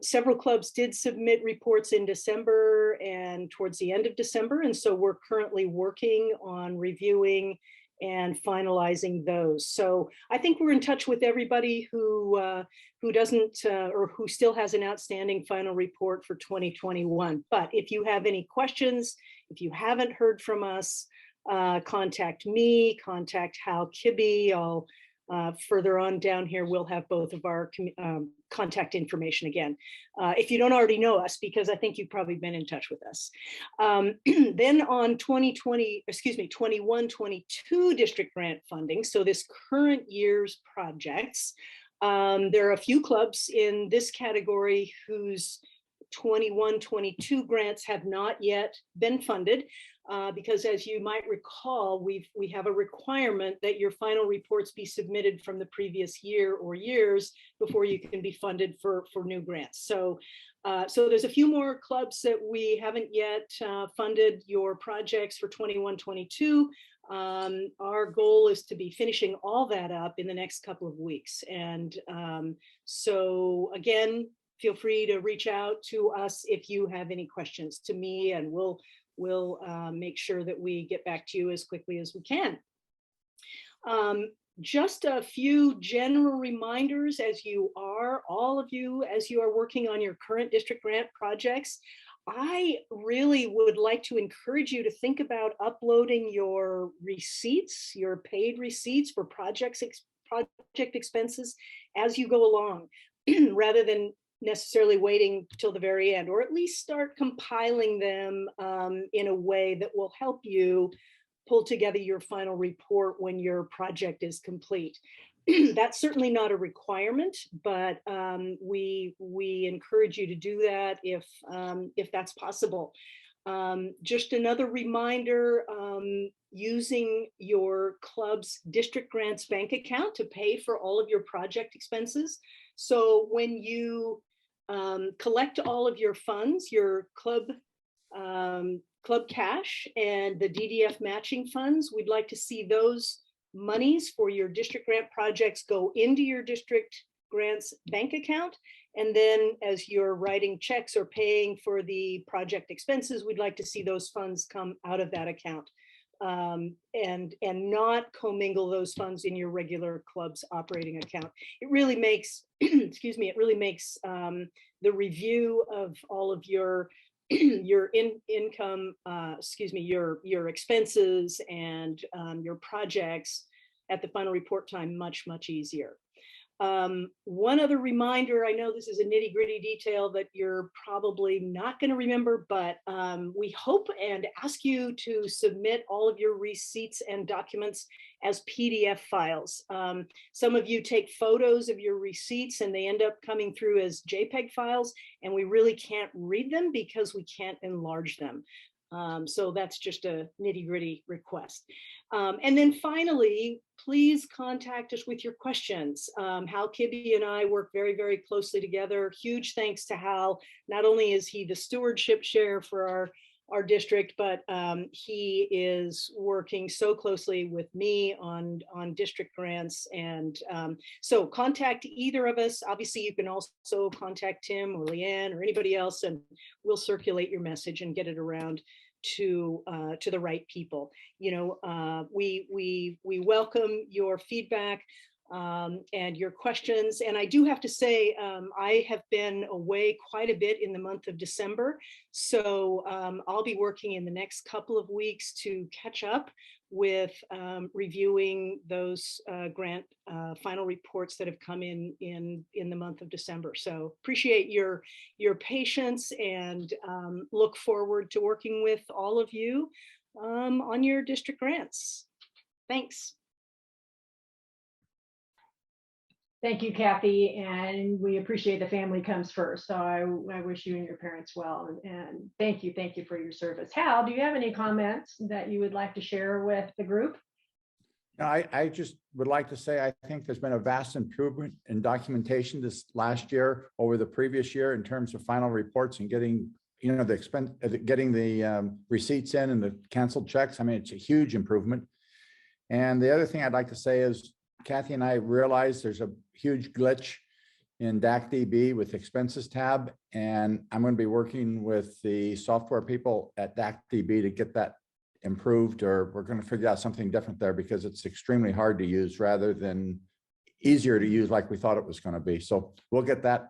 Several clubs did submit reports in December and towards the end of December, and so we're currently working on reviewing and finalizing those. So I think we're in touch with everybody who doesn't or who still has an outstanding final report for 2021. But if you have any questions, if you haven't heard from us, contact me, contact Hal Kibbe. I'll further on down here, we'll have both of our contact information again. If you don't already know us, because I think you've probably been in touch with us. Then on 21-22 district grant funding, so this current year's projects, there are a few clubs in this category whose 21-22 grants have not yet been funded. Because as you might recall, we have a requirement that your final reports be submitted from the previous year or years before you can be funded for new grants. So there's a few more clubs that we haven't yet funded your projects for 21-22. Our goal is to be finishing all that up in the next couple of weeks. And so again, feel free to reach out to us if you have any questions to me, and we'll make sure that we get back to you as quickly as we can. Just a few general reminders as all of you, as you are working on your current district grant projects. I really would like to encourage you to think about uploading your receipts, your paid receipts for project expenses as you go along, rather than necessarily waiting till the very end, or at least start compiling them in a way that will help you pull together your final report when your project is complete. That's certainly not a requirement, but we encourage you to do that if that's possible. Just another reminder, using your club's district grants bank account to pay for all of your project expenses. So when you collect all of your funds, your club cash and the DDF matching funds, we'd like to see those monies for your district grant projects go into your district grants bank account. And then as you're writing checks or paying for the project expenses, we'd like to see those funds come out of that account and not commingle those funds in your regular club's operating account. It really makes, excuse me, it really makes the review of all of your income, excuse me, your expenses and your projects at the final report time much easier. One other reminder, I know this is a nitty-gritty detail that you're probably not going to remember, but we hope and ask you to submit all of your receipts and documents as PDF files. Some of you take photos of your receipts and they end up coming through as JPEG files, and we really can't read them because we can't enlarge them. So that's just a nitty-gritty request. And then finally, please contact us with your questions. Hal Kibbe and I work very closely together. Huge thanks to Hal. Not only is he the stewardship chair for our district, but he is working so closely with me on district grants. And so contact either of us. Obviously, you can also contact Tim or Leanne or anybody else, and we'll circulate your message and get it around to the right people. You know, we welcome your feedback and your questions. And I do have to say, I have been away quite a bit in the month of December. So I'll be working in the next couple of weeks to catch up with reviewing those grant final reports that have come in the month of December. So appreciate your patience and look forward to working with all of you on your district grants. Thanks. Thank you, Kathy, and we appreciate the family comes first. So I wish you and your parents well, and thank you for your service. Hal, do you have any comments that you would like to share with the group? I just would like to say, I think there's been a vast improvement in documentation this last year over the previous year in terms of final reports and getting, you know, getting the receipts in and the canceled checks. I mean, it's a huge improvement. And the other thing I'd like to say is, Kathy and I realize there's a huge glitch in DACDB with expenses tab, and I'm going to be working with the software people at DACDB to get that improved, or we're going to figure out something different there because it's extremely hard to use rather than easier to use like we thought it was going to be. So we'll get that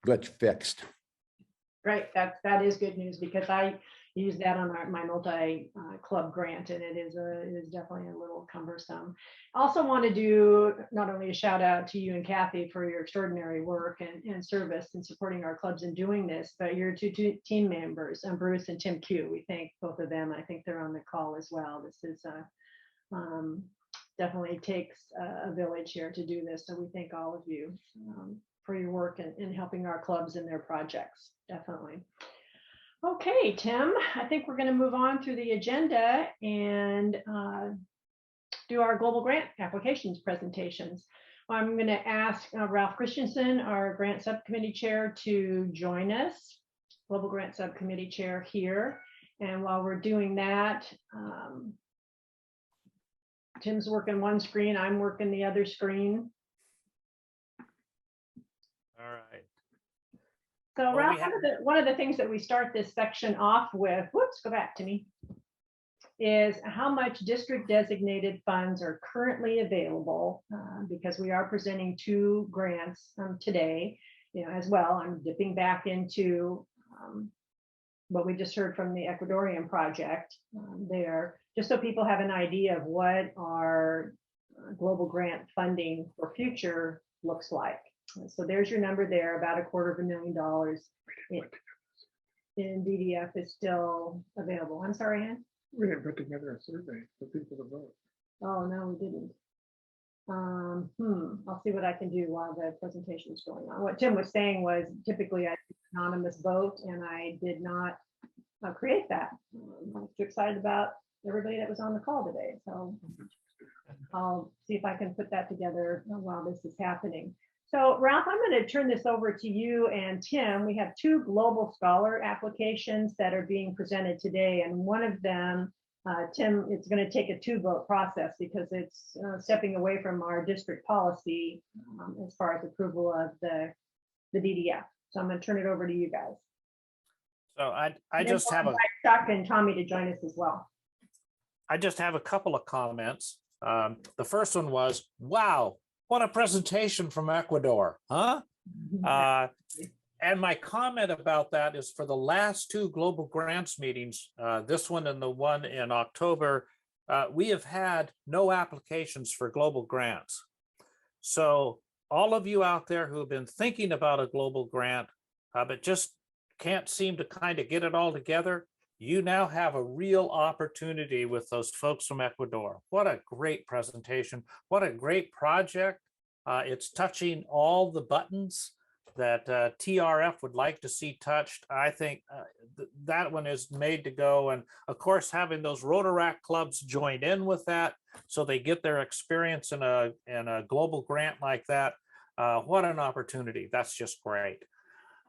glitch fixed. Great, that is good news because I use that on my multi-club grant, and it is definitely a little cumbersome. Also want to do not only a shout out to you and Kathy for your extraordinary work and service in supporting our clubs in doing this, but your two team members, Bruce and Tim Q. We thank both of them. I think they're on the call as well. This is definitely takes a village here to do this, so we thank all of you for your work in helping our clubs in their projects. Definitely. Okay, Tim, I think we're going to move on through the agenda and do our global grant applications presentations. I'm going to ask Ralph Christensen, our grant subcommittee chair, to join us, global grant subcommittee chair here. And while we're doing that, Tim's working one screen, I'm working the other screen. All right. So well, Ralph, one of the things that we start this section off with, whoops, go back to me, is how much district designated funds are currently available, because we are presenting 2 grants today, you know, as well. I'm dipping back into what we just heard from the Ecuadorian project there, just so people have an idea of what our global grant funding for future looks like. So there's your number there, about $250,000 in DDF is still available. I'm sorry, Ann? We didn't put together a survey for people to vote. Oh, no, we didn't. I'll see what I can do while the presentation is going on. What Tim was saying was typically I do anonymous vote, and I did not create that. I'm too excited about everybody that was on the call today. So I'll see if I can put that together while this is happening. So Ralph, I'm going to turn this over to you and Tim. We have 2 Global Scholar applications that are being presented today, and one of them, Tim, it's going to take a 2-vote process because it's stepping away from our district policy as far as approval of the DDF. So I'm going to turn it over to you guys. So I just have a Chuck and Tommy to join us as well. I just have a couple of comments. The first one was, wow, what a presentation from Ecuador, huh? And my comment about that is for the last 2 global grants meetings, this one and the one in October, we have had no applications for global grants. So all of you out there who have been thinking about a global grant, but just can't seem to kind of get it all together, you now have a real opportunity with those folks from Ecuador. What a great presentation. What a great project. It's touching all the buttons that TRF would like to see touched. I think that one is made to go. And of course, having those Rotaract clubs join in with that so they get their experience in a global grant like that. What an opportunity. That's just great.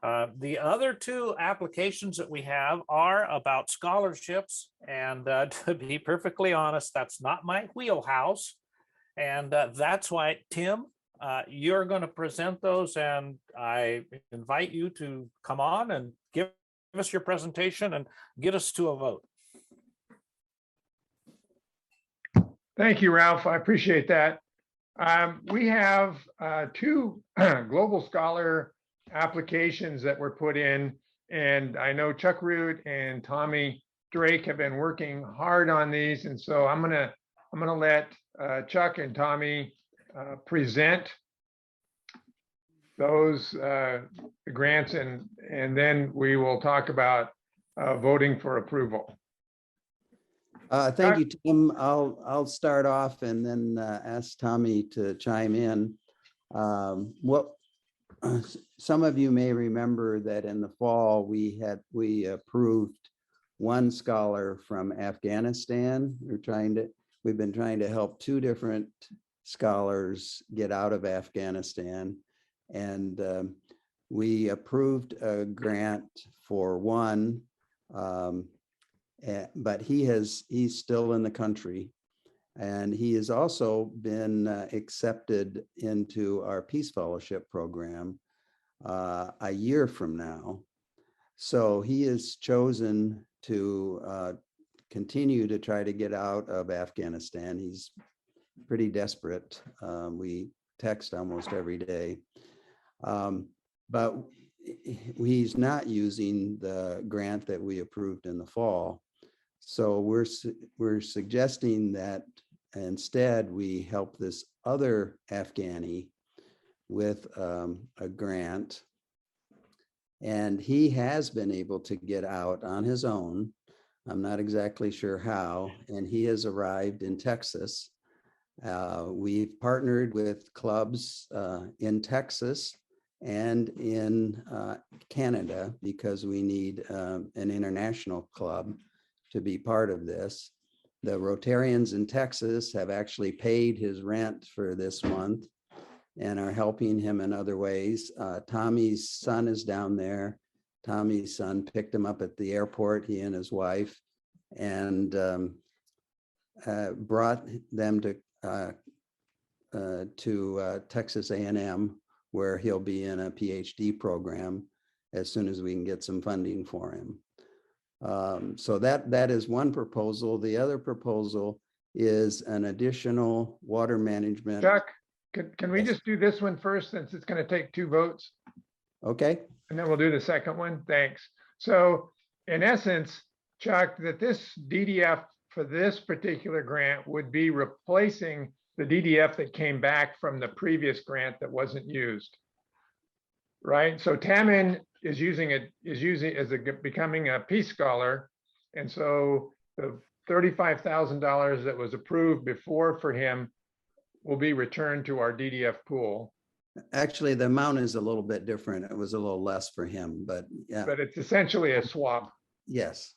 The other 2 applications that we have are about scholarships. And to be perfectly honest, that's not my wheelhouse. And that's why, Tim, you're going to present those, and I invite you to come on and give us your presentation and get us to a vote. Thank you, Ralph. I appreciate that. We have 2 Global Scholar applications that were put in, and I know Chuck Root and Tommy Drake have been working hard on these, and so I'm gonna let Chuck and Tommy present those grants, and then we will talk about voting for approval. Thank you, Tim. I'll start off and then ask Tommy to chime in. Some of you may remember that in the fall we approved 1 scholar from Afghanistan. We've been trying to help 2 different scholars get out of Afghanistan, and we approved a grant for 1, but he's still in the country, and he has also been accepted into our Peace Fellowship program a year from now. So he has chosen to continue to try to get out of Afghanistan. He's pretty desperate. We text almost every day. But he's not using the grant that we approved in the fall. So we're suggesting that instead we help this other Afghani with a grant. And he has been able to get out on his own. I'm not exactly sure how, and he has arrived in Texas. We've partnered with clubs in Texas and in Canada because we need an international club to be part of this. The Rotarians in Texas have actually paid his rent for this month and are helping him in other ways. Tommy's son is down there. Tommy's son picked him up at the airport, he and his wife, and brought them to Texas A&M, where he'll be in a PhD program as soon as we can get some funding for him. So that is one proposal. The other proposal is an additional water management. Chuck, can we just do this one first, since it's going to take 2 votes? Okay. And then we'll do the second one. Thanks. So in essence, Chuck, that this DDF for this particular grant would be replacing the DDF that came back from the previous grant that wasn't used. right? So Tamin is becoming a Peace Scholar. And so the $35,000 that was approved before for him will be returned to our DDF pool. Actually, the amount is a little bit different. It was a little less for him, but yeah, But it's essentially a swap. yes.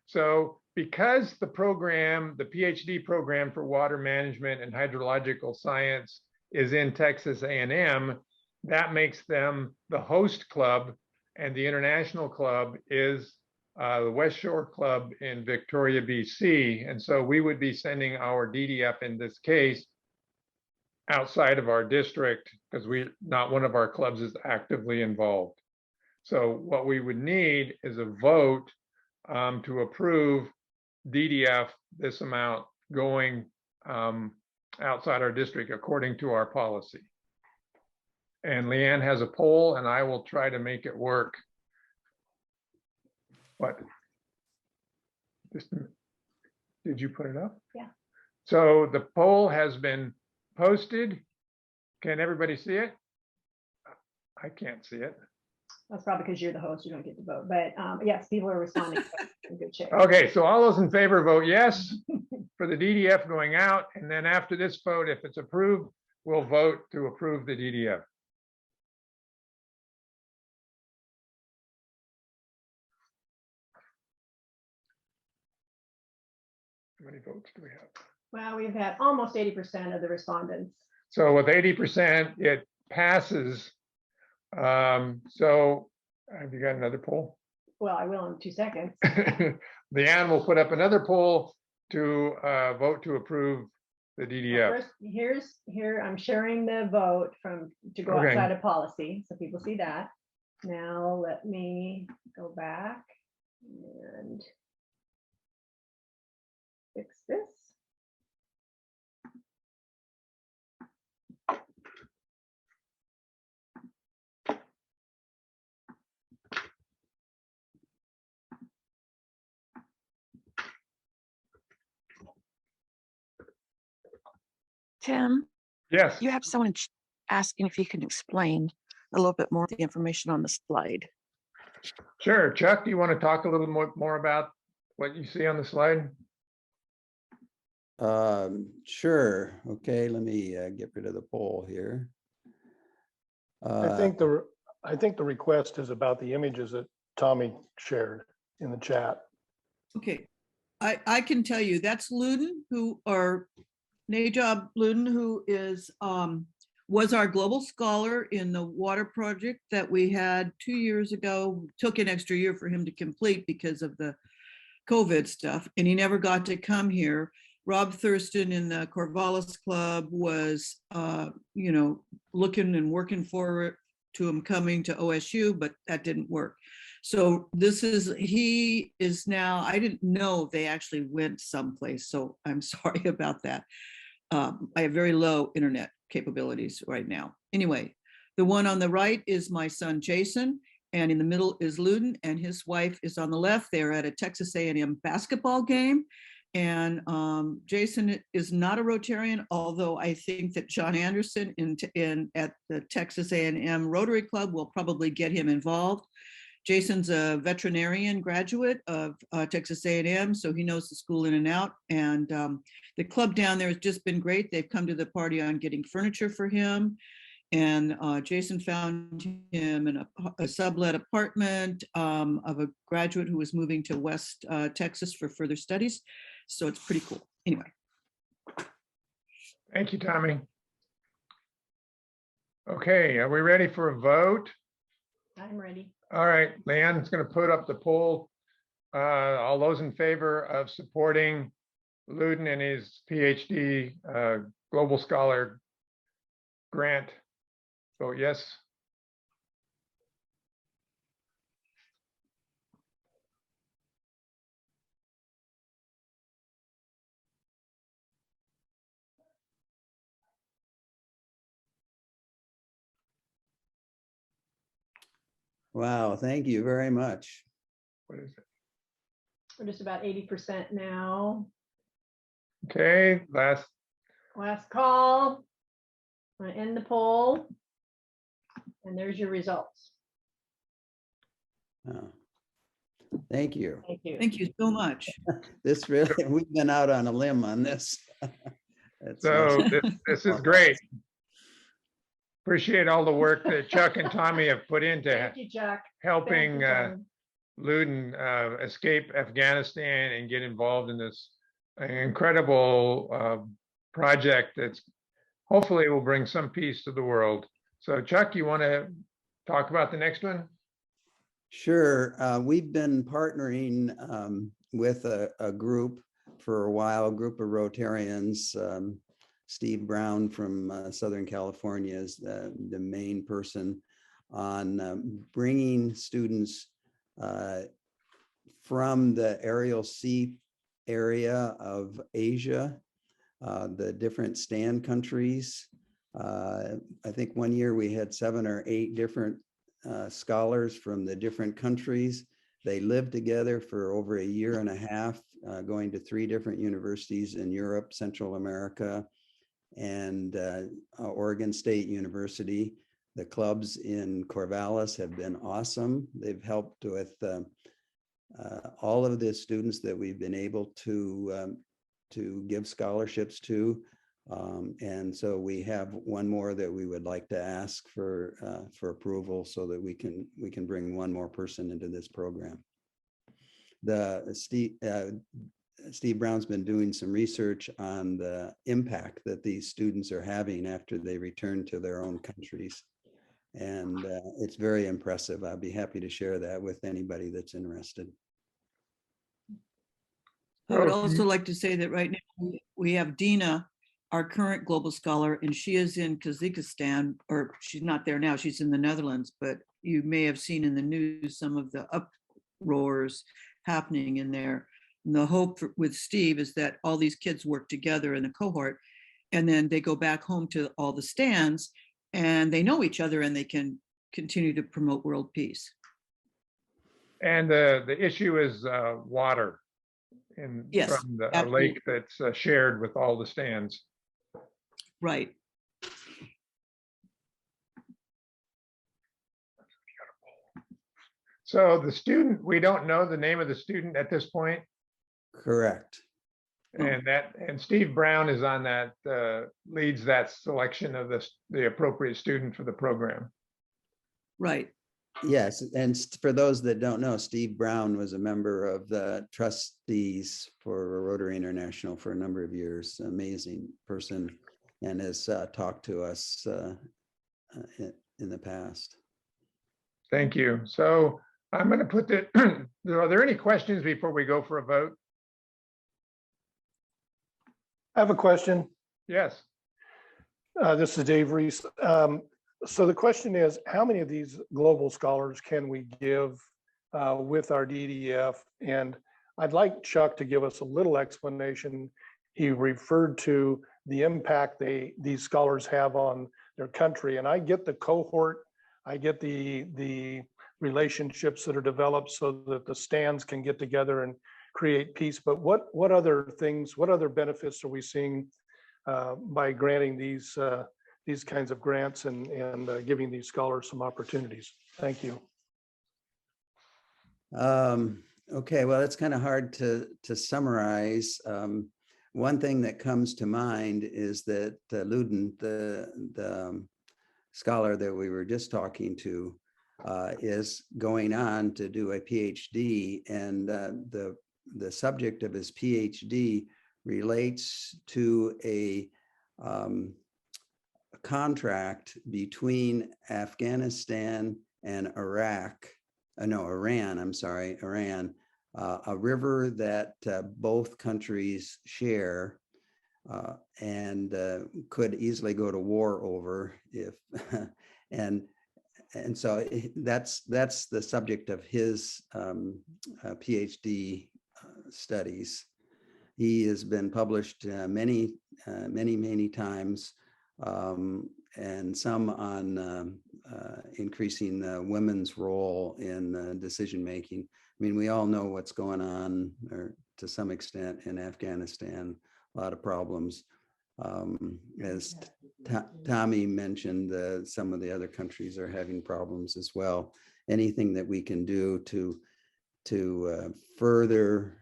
So because the program, the PhD program for water management and hydrological science is in Texas A&M, that makes them the host club, and the international club is the West Shore Club in Victoria, BC. And so we would be sending our DDF in this case outside of our district because not one of our clubs is actively involved. So what we would need is a vote to approve DDF this amount going outside our district according to our policy. And Leanne has a poll, and I will try to make it work. What? Did you put it up? Yeah. So the poll has been posted. Can everybody see it? I can't see it. That's probably because you're the host, you don't get to vote. But yes, people are responding. In good shape. Okay, so all those in favor vote yes for the DDF going out. And then after this vote, if it's approved, we'll vote to approve the DDF. How many votes do we have? Well, we've had almost 80% of the respondents. So with 80%, it passes. So have you got another poll? Well, I will in 2 seconds. Leanne will put up another poll to vote to approve the DDF. First, here I'm sharing the vote to go Okay. outside of policy, so people see that. Now let me go back and fix this. Tim, Yes. you have someone asking if you can explain a little bit more of the information on the slide. Sure. Chuck, do you want to talk a little more about what you see on the slide? Sure. Okay, let me get rid of the poll here. I think the request is about the images that Tommy shared in the chat. Okay, I can tell you that's Luden, Najab Luden, who was our global scholar in the water project that we had 2 years ago. Took an extra year for him to complete because of the COVID stuff, and he never got to come here. Rob Thurston in the Corvallis Club was, looking and working forward to him coming to OSU, but that didn't work. So he is now, I didn't know they actually went someplace, so I'm sorry about that. I have very low internet capabilities right now. Anyway, the one on the right is my son, Jason, and in the middle is Luden, and his wife is on the left. They're at a Texas A&M basketball game. And Jason is not a Rotarian, although I think that John Anderson at the Texas A&M Rotary Club will probably get him involved. Jason's a veterinarian graduate of Texas A&M, so he knows the school in and out. And the club down there has just been great. They've come to the party on getting furniture for him. And Jason found him in a sublet apartment of a graduate who was moving to West Texas for further studies. So it's pretty cool. Anyway. Thank you, Tommy. Okay, are we ready for a vote? I'm ready. All right, Leanne's going to put up the poll. All those in favor of supporting Luden and his PhD Global Scholar grant, vote yes. Wow, thank you very much. What is it? We're just about 80% now. Okay, last Last call. I'm gonna end the poll. And there's your results. Oh, thank you. Thank you. Thank you so much. This really, we've been out on a limb on this. That's So nice. this is great. Appreciate all the work that Chuck and Tommy have put into Thank you, Jack. helping Thank you, Tom. Luden escape Afghanistan and get involved in this incredible project that's hopefully will bring some peace to the world. So Chuck, you want to talk about the next one? Sure. We've been partnering with a group for a while, a group of Rotarians. Steve Brown from Southern California is the main person on bringing students from the aerial sea area of Asia, the different stand countries. I think one year we had 7 or 8 different scholars from the different countries. They lived together for over a year and a half, going to 3 different universities in Europe, Central America, and Oregon State University. The clubs in Corvallis have been awesome. They've helped with all of the students that we've been able to give scholarships to. And so we have one more that we would like to ask for approval so that we can bring one more person into this program. Steve Brown's been doing some research on the impact that these students are having after they return to their own countries. And it's very impressive. I'll be happy to share that with anybody that's interested. I would also like to say that right now we have Dina, our current global scholar, and she is in Kazakhstan, or she's not there now, she's in the Netherlands, but you may have seen in the news some of the uproars happening in there. And the hope with Steve is that all these kids work together in a cohort, and then they go back home to all the stands and they know each other and they can continue to promote world peace. And the issue is water Yes, from a absolutely. lake that's shared with all the stands. Right. So the student, we don't know the name of the student at this point. Correct. And Steve Brown is on that, leads that selection of the appropriate student for the program. Right. Yes, and for those that don't know, Steve Brown was a member of the trustees for Rotary International for a number of years. Amazing person, and has talked to us in the past. Thank you. So I'm going to put that. Are there any questions before we go for a vote? I have a question. Yes. This is Dave Reese. So the question is, how many of these global scholars can we give with our DDF? And I'd like Chuck to give us a little explanation. He referred to the impact these scholars have on their country. And I get the cohort, I get the relationships that are developed so that the stands can get together and create peace. But what other things, what other benefits are we seeing by granting these kinds of grants and giving these scholars some opportunities? Thank you. Okay, well, it's kind of hard to summarize. One thing that comes to mind is that Luden, the scholar that we were just talking to, is going on to do a PhD, and the subject of his PhD relates to a contract between Afghanistan and Iran, a river that both countries share and could easily go to war over if and so that's the subject of his PhD studies. He has been published many times, and some on increasing women's role in decision making. I mean, we all know what's going on, or to some extent, in Afghanistan. A lot of problems. As Tommy mentioned some of the other countries are having problems as well. Anything that we can do to further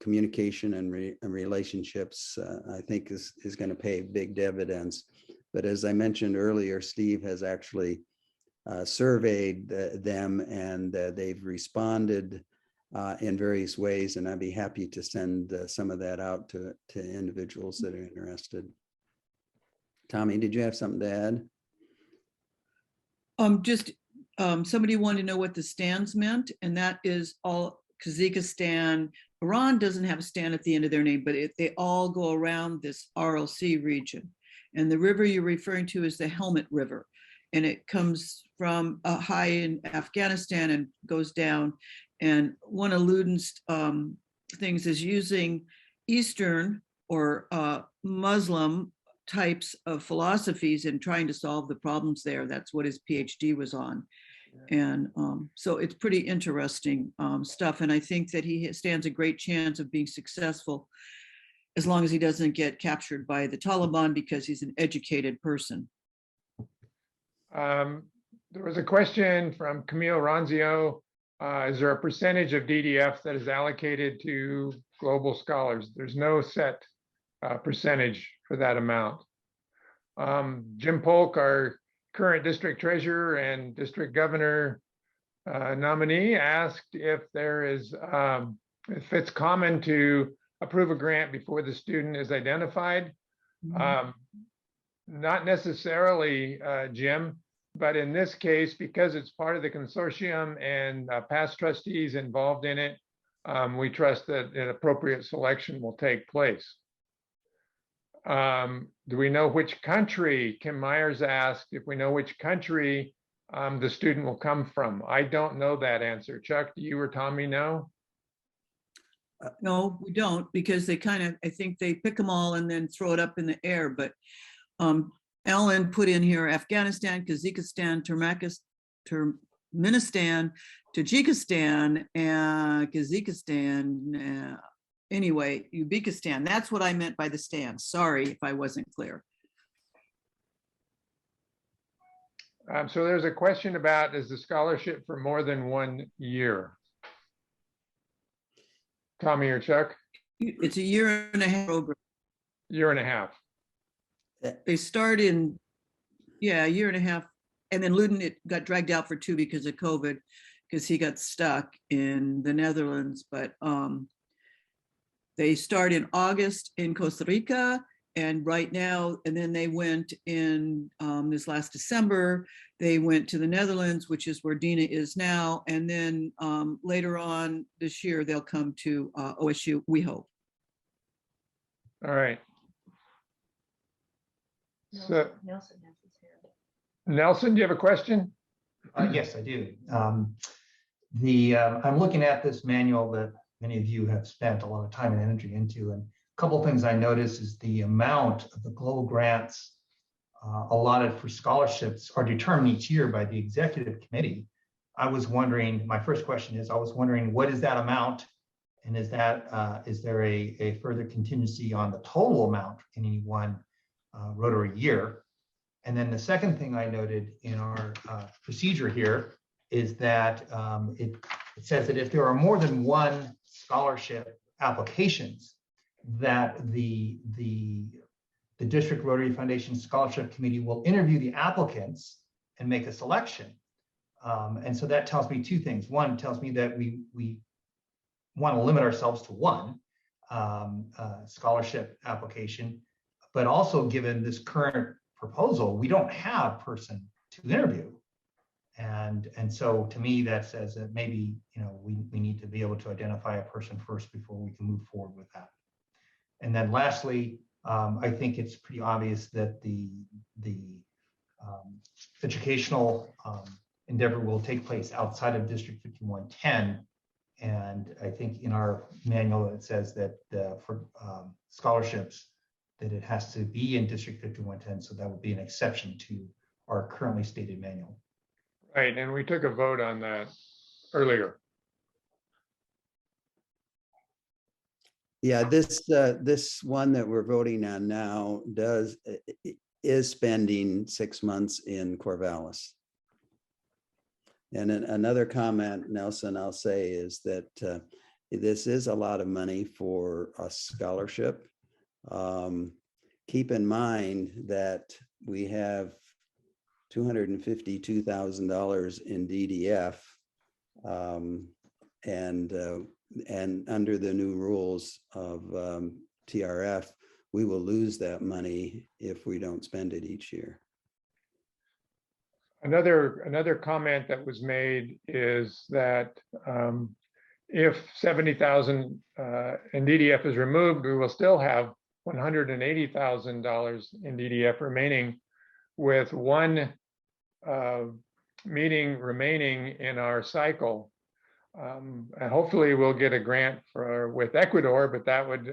communication and relationships, I think is going to pay big dividends. But as I mentioned earlier, Steve has actually surveyed them, and they've responded in various ways, and I'd be happy to send some of that out to individuals that are interested. Tommy, did you have something to add? Somebody wanted to know what the stands meant, and that is all Kazakhstan. Iran doesn't have a stand at the end of their name, but they all go around this RLC region. And the river you're referring to is the Helmut River, and it comes from high in Afghanistan and goes down. And one of Luden's things is using Eastern or Muslim types of philosophies and trying to solve the problems there. That's what his PhD was on. And so it's pretty interesting stuff. And I think that he stands a great chance of being successful as long as he doesn't get captured by the Taliban, because he's an educated person. There was a question from Camille Ronzio. Is there a percentage of DDF that is allocated to global scholars? There's no set percentage for that amount. Jim Polk, our current district treasurer and district governor nominee, asked if if it's common to approve a grant before the student is identified. Not necessarily, Jim, but in this case, because it's part of the consortium and past trustees involved in it, we trust that an appropriate selection will take place. Do we know which country? Kim Myers asked if we know which country the student will come from. I don't know that answer. Chuck, do you or Tommy know? No, we don't, because they I think they pick them all and then throw it up in the air. But Alan put in here Afghanistan, Kazakhstan, Turkmenistan, Tajikistan, and Kazakhstan. Anyway, Uzbekistan. That's what I meant by the stand. Sorry if I wasn't clear. So there's a question about, is the scholarship for more than 1 year? Tommy or Chuck? It's a year and a half program. Year and a half. They start in, a year and a half. And then Luden, it got dragged out for 2 because of COVID, because he got stuck in the Netherlands. But they start in August in Costa Rica, and right now, and then they went in this last December, they went to the Netherlands, which is where Dina is now. And then later on this year, they'll come to OSU, we hope. All right. So, Nelson has his hand. Nelson, do you have a question? Yes, I do. I'm looking at this manual that many of you have spent a lot of time and energy into, and a couple of things I noticed is the amount of the global grants allotted for scholarships are determined each year by the executive committee. I was wondering, my first question is, I was wondering, what is that amount? And is there a further contingency on the total amount in any one Rotary year? And then the second thing I noted in our procedure here is that it says that if there are more than one scholarship applications, that the District Rotary Foundation Scholarship Committee will interview the applicants and make a selection. And so that tells me 2 things. One, it tells me that we want to limit ourselves to one scholarship application, but also given this current proposal, we don't have a person to interview. And so to me, that says that maybe, we need to be able to identify a person first before we can move forward with that. And then lastly, I think it's pretty obvious that the educational endeavor will take place outside of District 5110. And I think in our manual, it says that for scholarships, that it has to be in District 5110. So that would be an exception to our currently stated manual. Right, and we took a vote on that earlier. Yeah, this one that we're voting on now is spending 6 months in Corvallis. And then another comment, Nelson, I'll say is that this is a lot of money for a scholarship. Keep in mind that we have $252,000 in DDF, and under the new rules of TRF, we will lose that money if we don't spend it each year. Another comment that was made is that if 70,000 in DDF is removed, we will still have $180,000 in DDF remaining, with one meeting remaining in our cycle. And hopefully we'll get a grant with Ecuador, but that would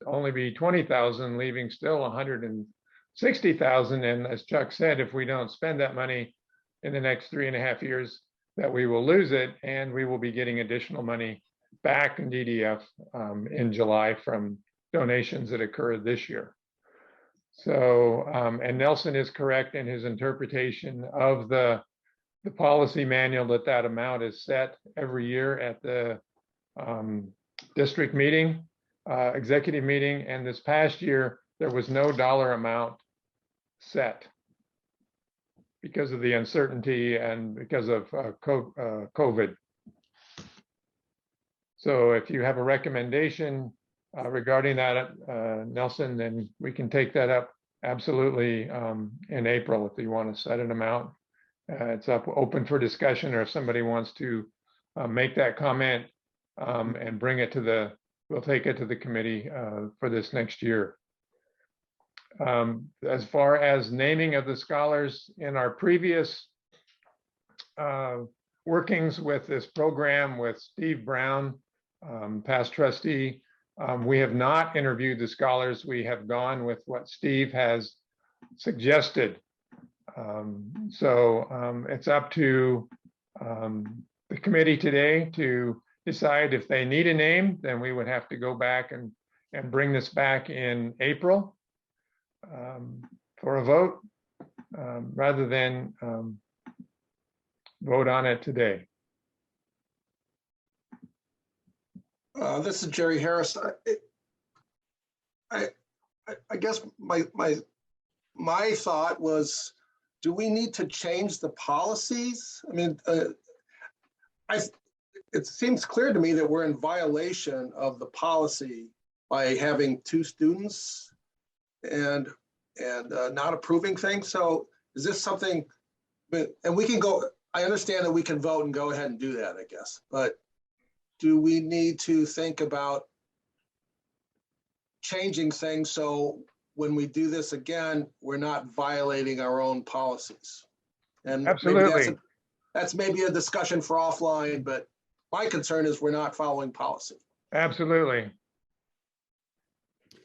only be 20,000, leaving still 160,000. And as Chuck said, if we don't spend that money in the next 3.5 years, that we will lose it, and we will be getting additional money back in DDF in July from donations that occurred this year. So, and Nelson is correct in his interpretation of the policy manual that amount is set every year at the district meeting, executive meeting. And this past year, there was no dollar amount set because of the uncertainty and because of COVID. So if you have a recommendation regarding that, Nelson, then we can take that up absolutely in April if you want to set an amount. It's open for discussion, or if somebody wants to make that comment and bring it to we'll take it to the committee for this next year. As far as naming of the scholars, in our previous workings with this program with Steve Brown, past trustee, we have not interviewed the scholars. We have gone with what Steve has suggested. So it's up to the committee today to decide if they need a name. Then we would have to go back and bring this back in April for a vote, rather than vote on it today. This is Jerry Harris. I guess my thought was, do we need to change the policies? I mean, it seems clear to me that we're in violation of the policy by having 2 students and not approving things. So is this something, and we can go, I understand that we can vote and go ahead and do that, I guess, but do we need to think about changing things so when we do this again, we're not violating our own policies? And absolutely, that's maybe a discussion for offline, but my concern is we're not following policy. Absolutely.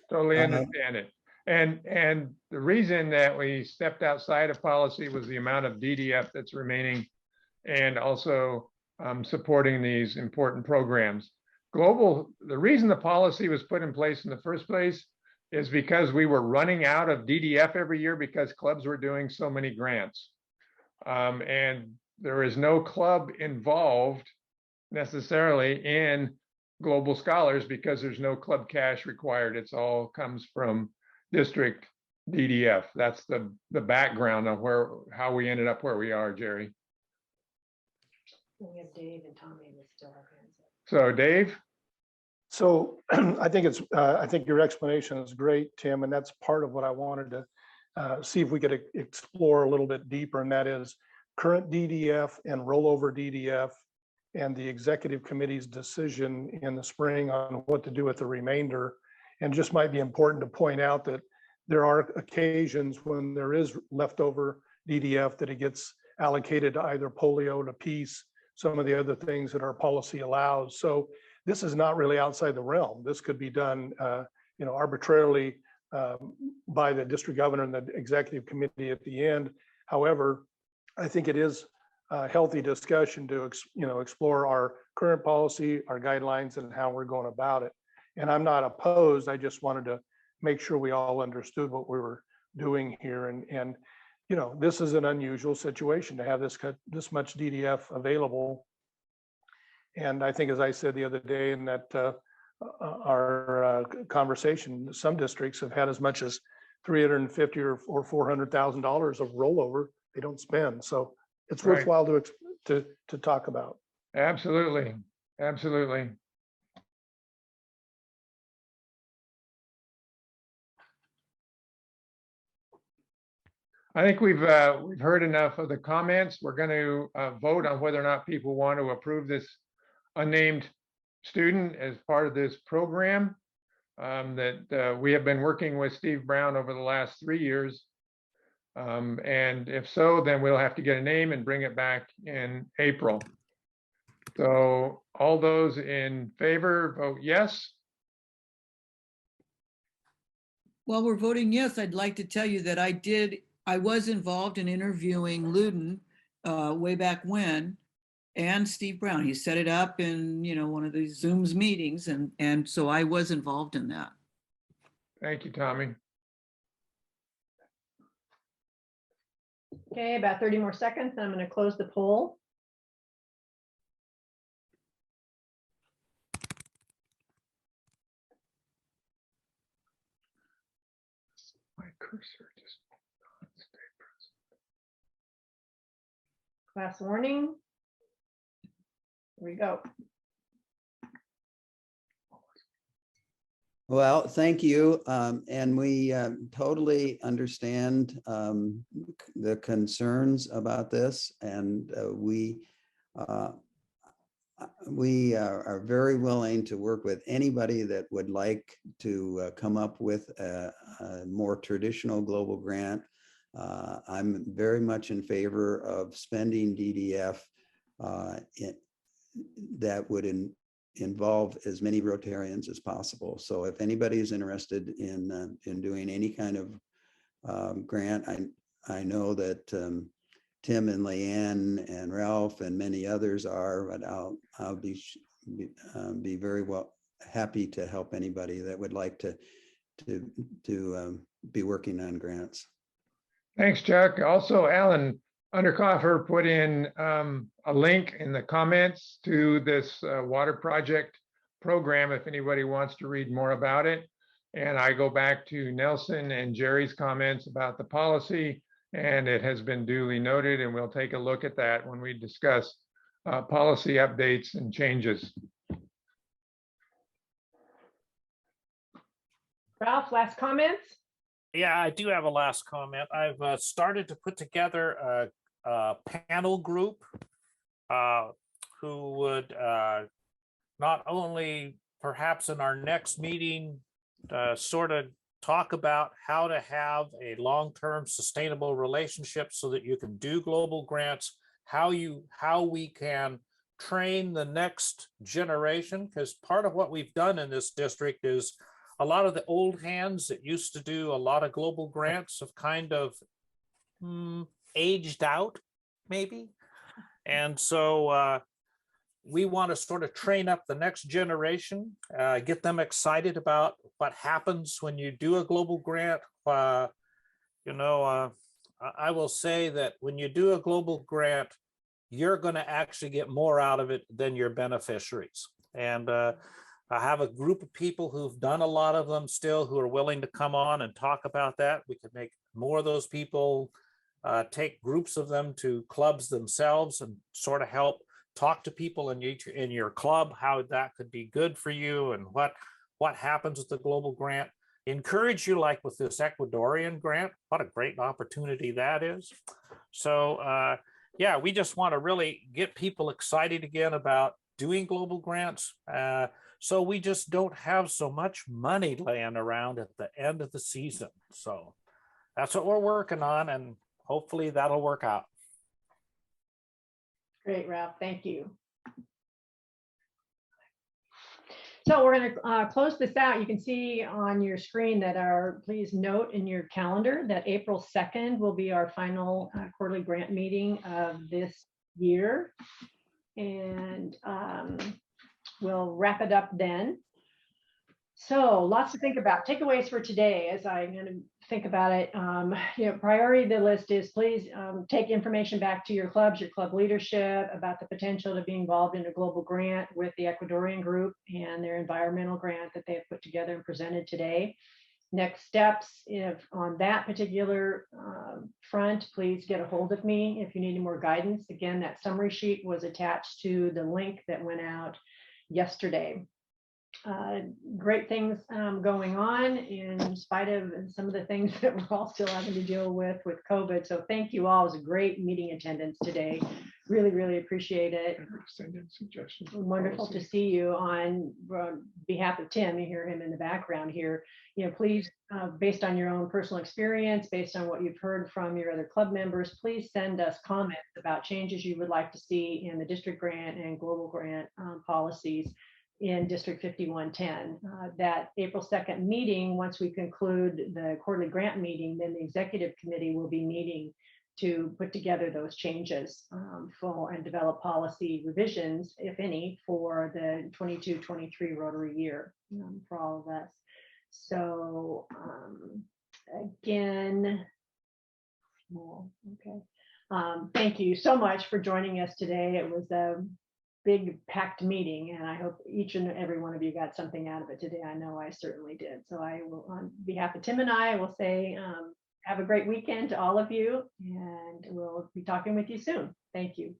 Totally understand it. And the reason that we stepped outside of policy was the amount of DDF that's remaining, and also supporting these important programs. The reason the policy was put in place in the first place is because we were running out of DDF every year because clubs were doing so many grants. And there is no club involved necessarily in Global Scholars because there's no club cash required. It's all comes from district DDF. That's the background of how we ended up where we are, Jerry. We have Dave and Tommy with still have hands up. So Dave? So I think your explanation is great, Tim, and that's part of what I wanted to see if we could explore a little bit deeper, and that is current DDF and rollover DDF and the executive committee's decision in the spring on what to do with the remainder. And just might be important to point out that there are occasions when there is leftover DDF that it gets allocated to either polio, to peace, some of the other things that our policy allows. So this is not really outside the realm. This could be done, arbitrarily by the district governor and the executive committee at the end. However, I think it is a healthy discussion to, explore our current policy, our guidelines, and how we're going about it. And I'm not opposed. I just wanted to make sure we all understood what we doing here. And you know, this is an unusual situation to have this much DDF available. And I think, as I said the other day in that our conversation, some districts have had as much as $350,000 or $400,000 of rollover they don't spend. So it's Right. worthwhile to talk about. Absolutely, absolutely. I think we've heard enough of the comments. We're going to vote on whether or not people want to approve this unnamed student as part of this program that we have been working with Steve Brown over the last 3 years. And if so, then we'll have to get a name and bring it back in April. So all those in favor, vote yes. While we're voting yes, I'd like to tell you that I was involved in interviewing Luden way back when, and Steve Brown. He set it up in, you know, one of these Zooms meetings, and so I was involved in that. Thank you, Tommy. Okay, about 30 more seconds. I'm going to close the poll. My cursor just Class warning. Here we go. Well, thank you. And we totally understand the concerns about this. And we are very willing to work with anybody that would like to come up with a more traditional global grant. I'm very much in favor of spending DDF that would involve as many Rotarians as possible. So if anybody is interested in doing any kind of grant, I know that Tim and Leanne and Ralph and many others are, but I'll be very happy to help anybody that would like to be working on grants. Thanks, Chuck. Also, Alan Underkoffer put in a link in the comments to this water project program if anybody wants to read more about it. And I go back to Nelson and Jerry's comments about the policy, and it has been duly noted, and we'll take a look at that when we discuss policy updates and changes. Ralph, last comments? Yeah, I do have a last comment. I've started to put together a panel group who would not only perhaps in our next meeting sort of talk about how to have a long-term sustainable relationship so that you can do global grants, how we can train the next generation, because part of what we've done in this district is a lot of the old hands that used to do a lot of global grants have kind of aged out, maybe. And so we want to sort of train up the next generation, get them excited about what happens when you do a global grant. I will say that when you do a global grant, you're going to actually get more out of it than your beneficiaries. And I have a group of people who've done a lot of them still who are willing to come on and talk about that. We could make more of those people take groups of them to clubs themselves and sort of help talk to people in your club, how that could be good for you and what happens with the global grant. Encourage you, like with this Ecuadorian grant, what a great opportunity that is. So yeah, we just want to really get people excited again about doing global grants. So we just don't have so much money laying around at the end of the season. So that's what we're working on, and hopefully that'll work out. Great, Ralph. Thank you. So we're going to close this out. You can see on your screen that please note in your calendar that April 2nd will be our final quarterly grant meeting of this year. And we'll wrap it up then. So lots to think about. Takeaways for today as I'm going to think about it. Priority of the list is please take information back to your clubs, your club leadership about the potential to be involved in a global grant with the Ecuadorian group and their environmental grant that they have put together and presented today. Next steps, if on that particular front, please get a hold of me if you need any more guidance. Again, that summary sheet was attached to the link that went out yesterday. Great things going on in spite of some of the things that we're all still having to deal with COVID. So thank you all. It was a great meeting attendance today. Really, really appreciate it. Wonderful to see you on behalf of Tim. You hear him in the background here. Please, based on your own personal experience, based on what you've heard from your other club members, please send us comments about changes you would like to see in the district grant and global grant policies in District 5110. That April 2nd meeting, once we conclude the quarterly grant meeting, then the executive committee will be meeting to put together those changes and develop policy revisions, if any, for the 22-23 Rotary year for all of us. So again, thank you so much for joining us today. It was a big packed meeting, and I hope each and every one of you got something out of it today. I know I certainly did. So I will, on behalf of Tim and I will say, have a great weekend to all of you, and we'll be talking with you soon. Thank you.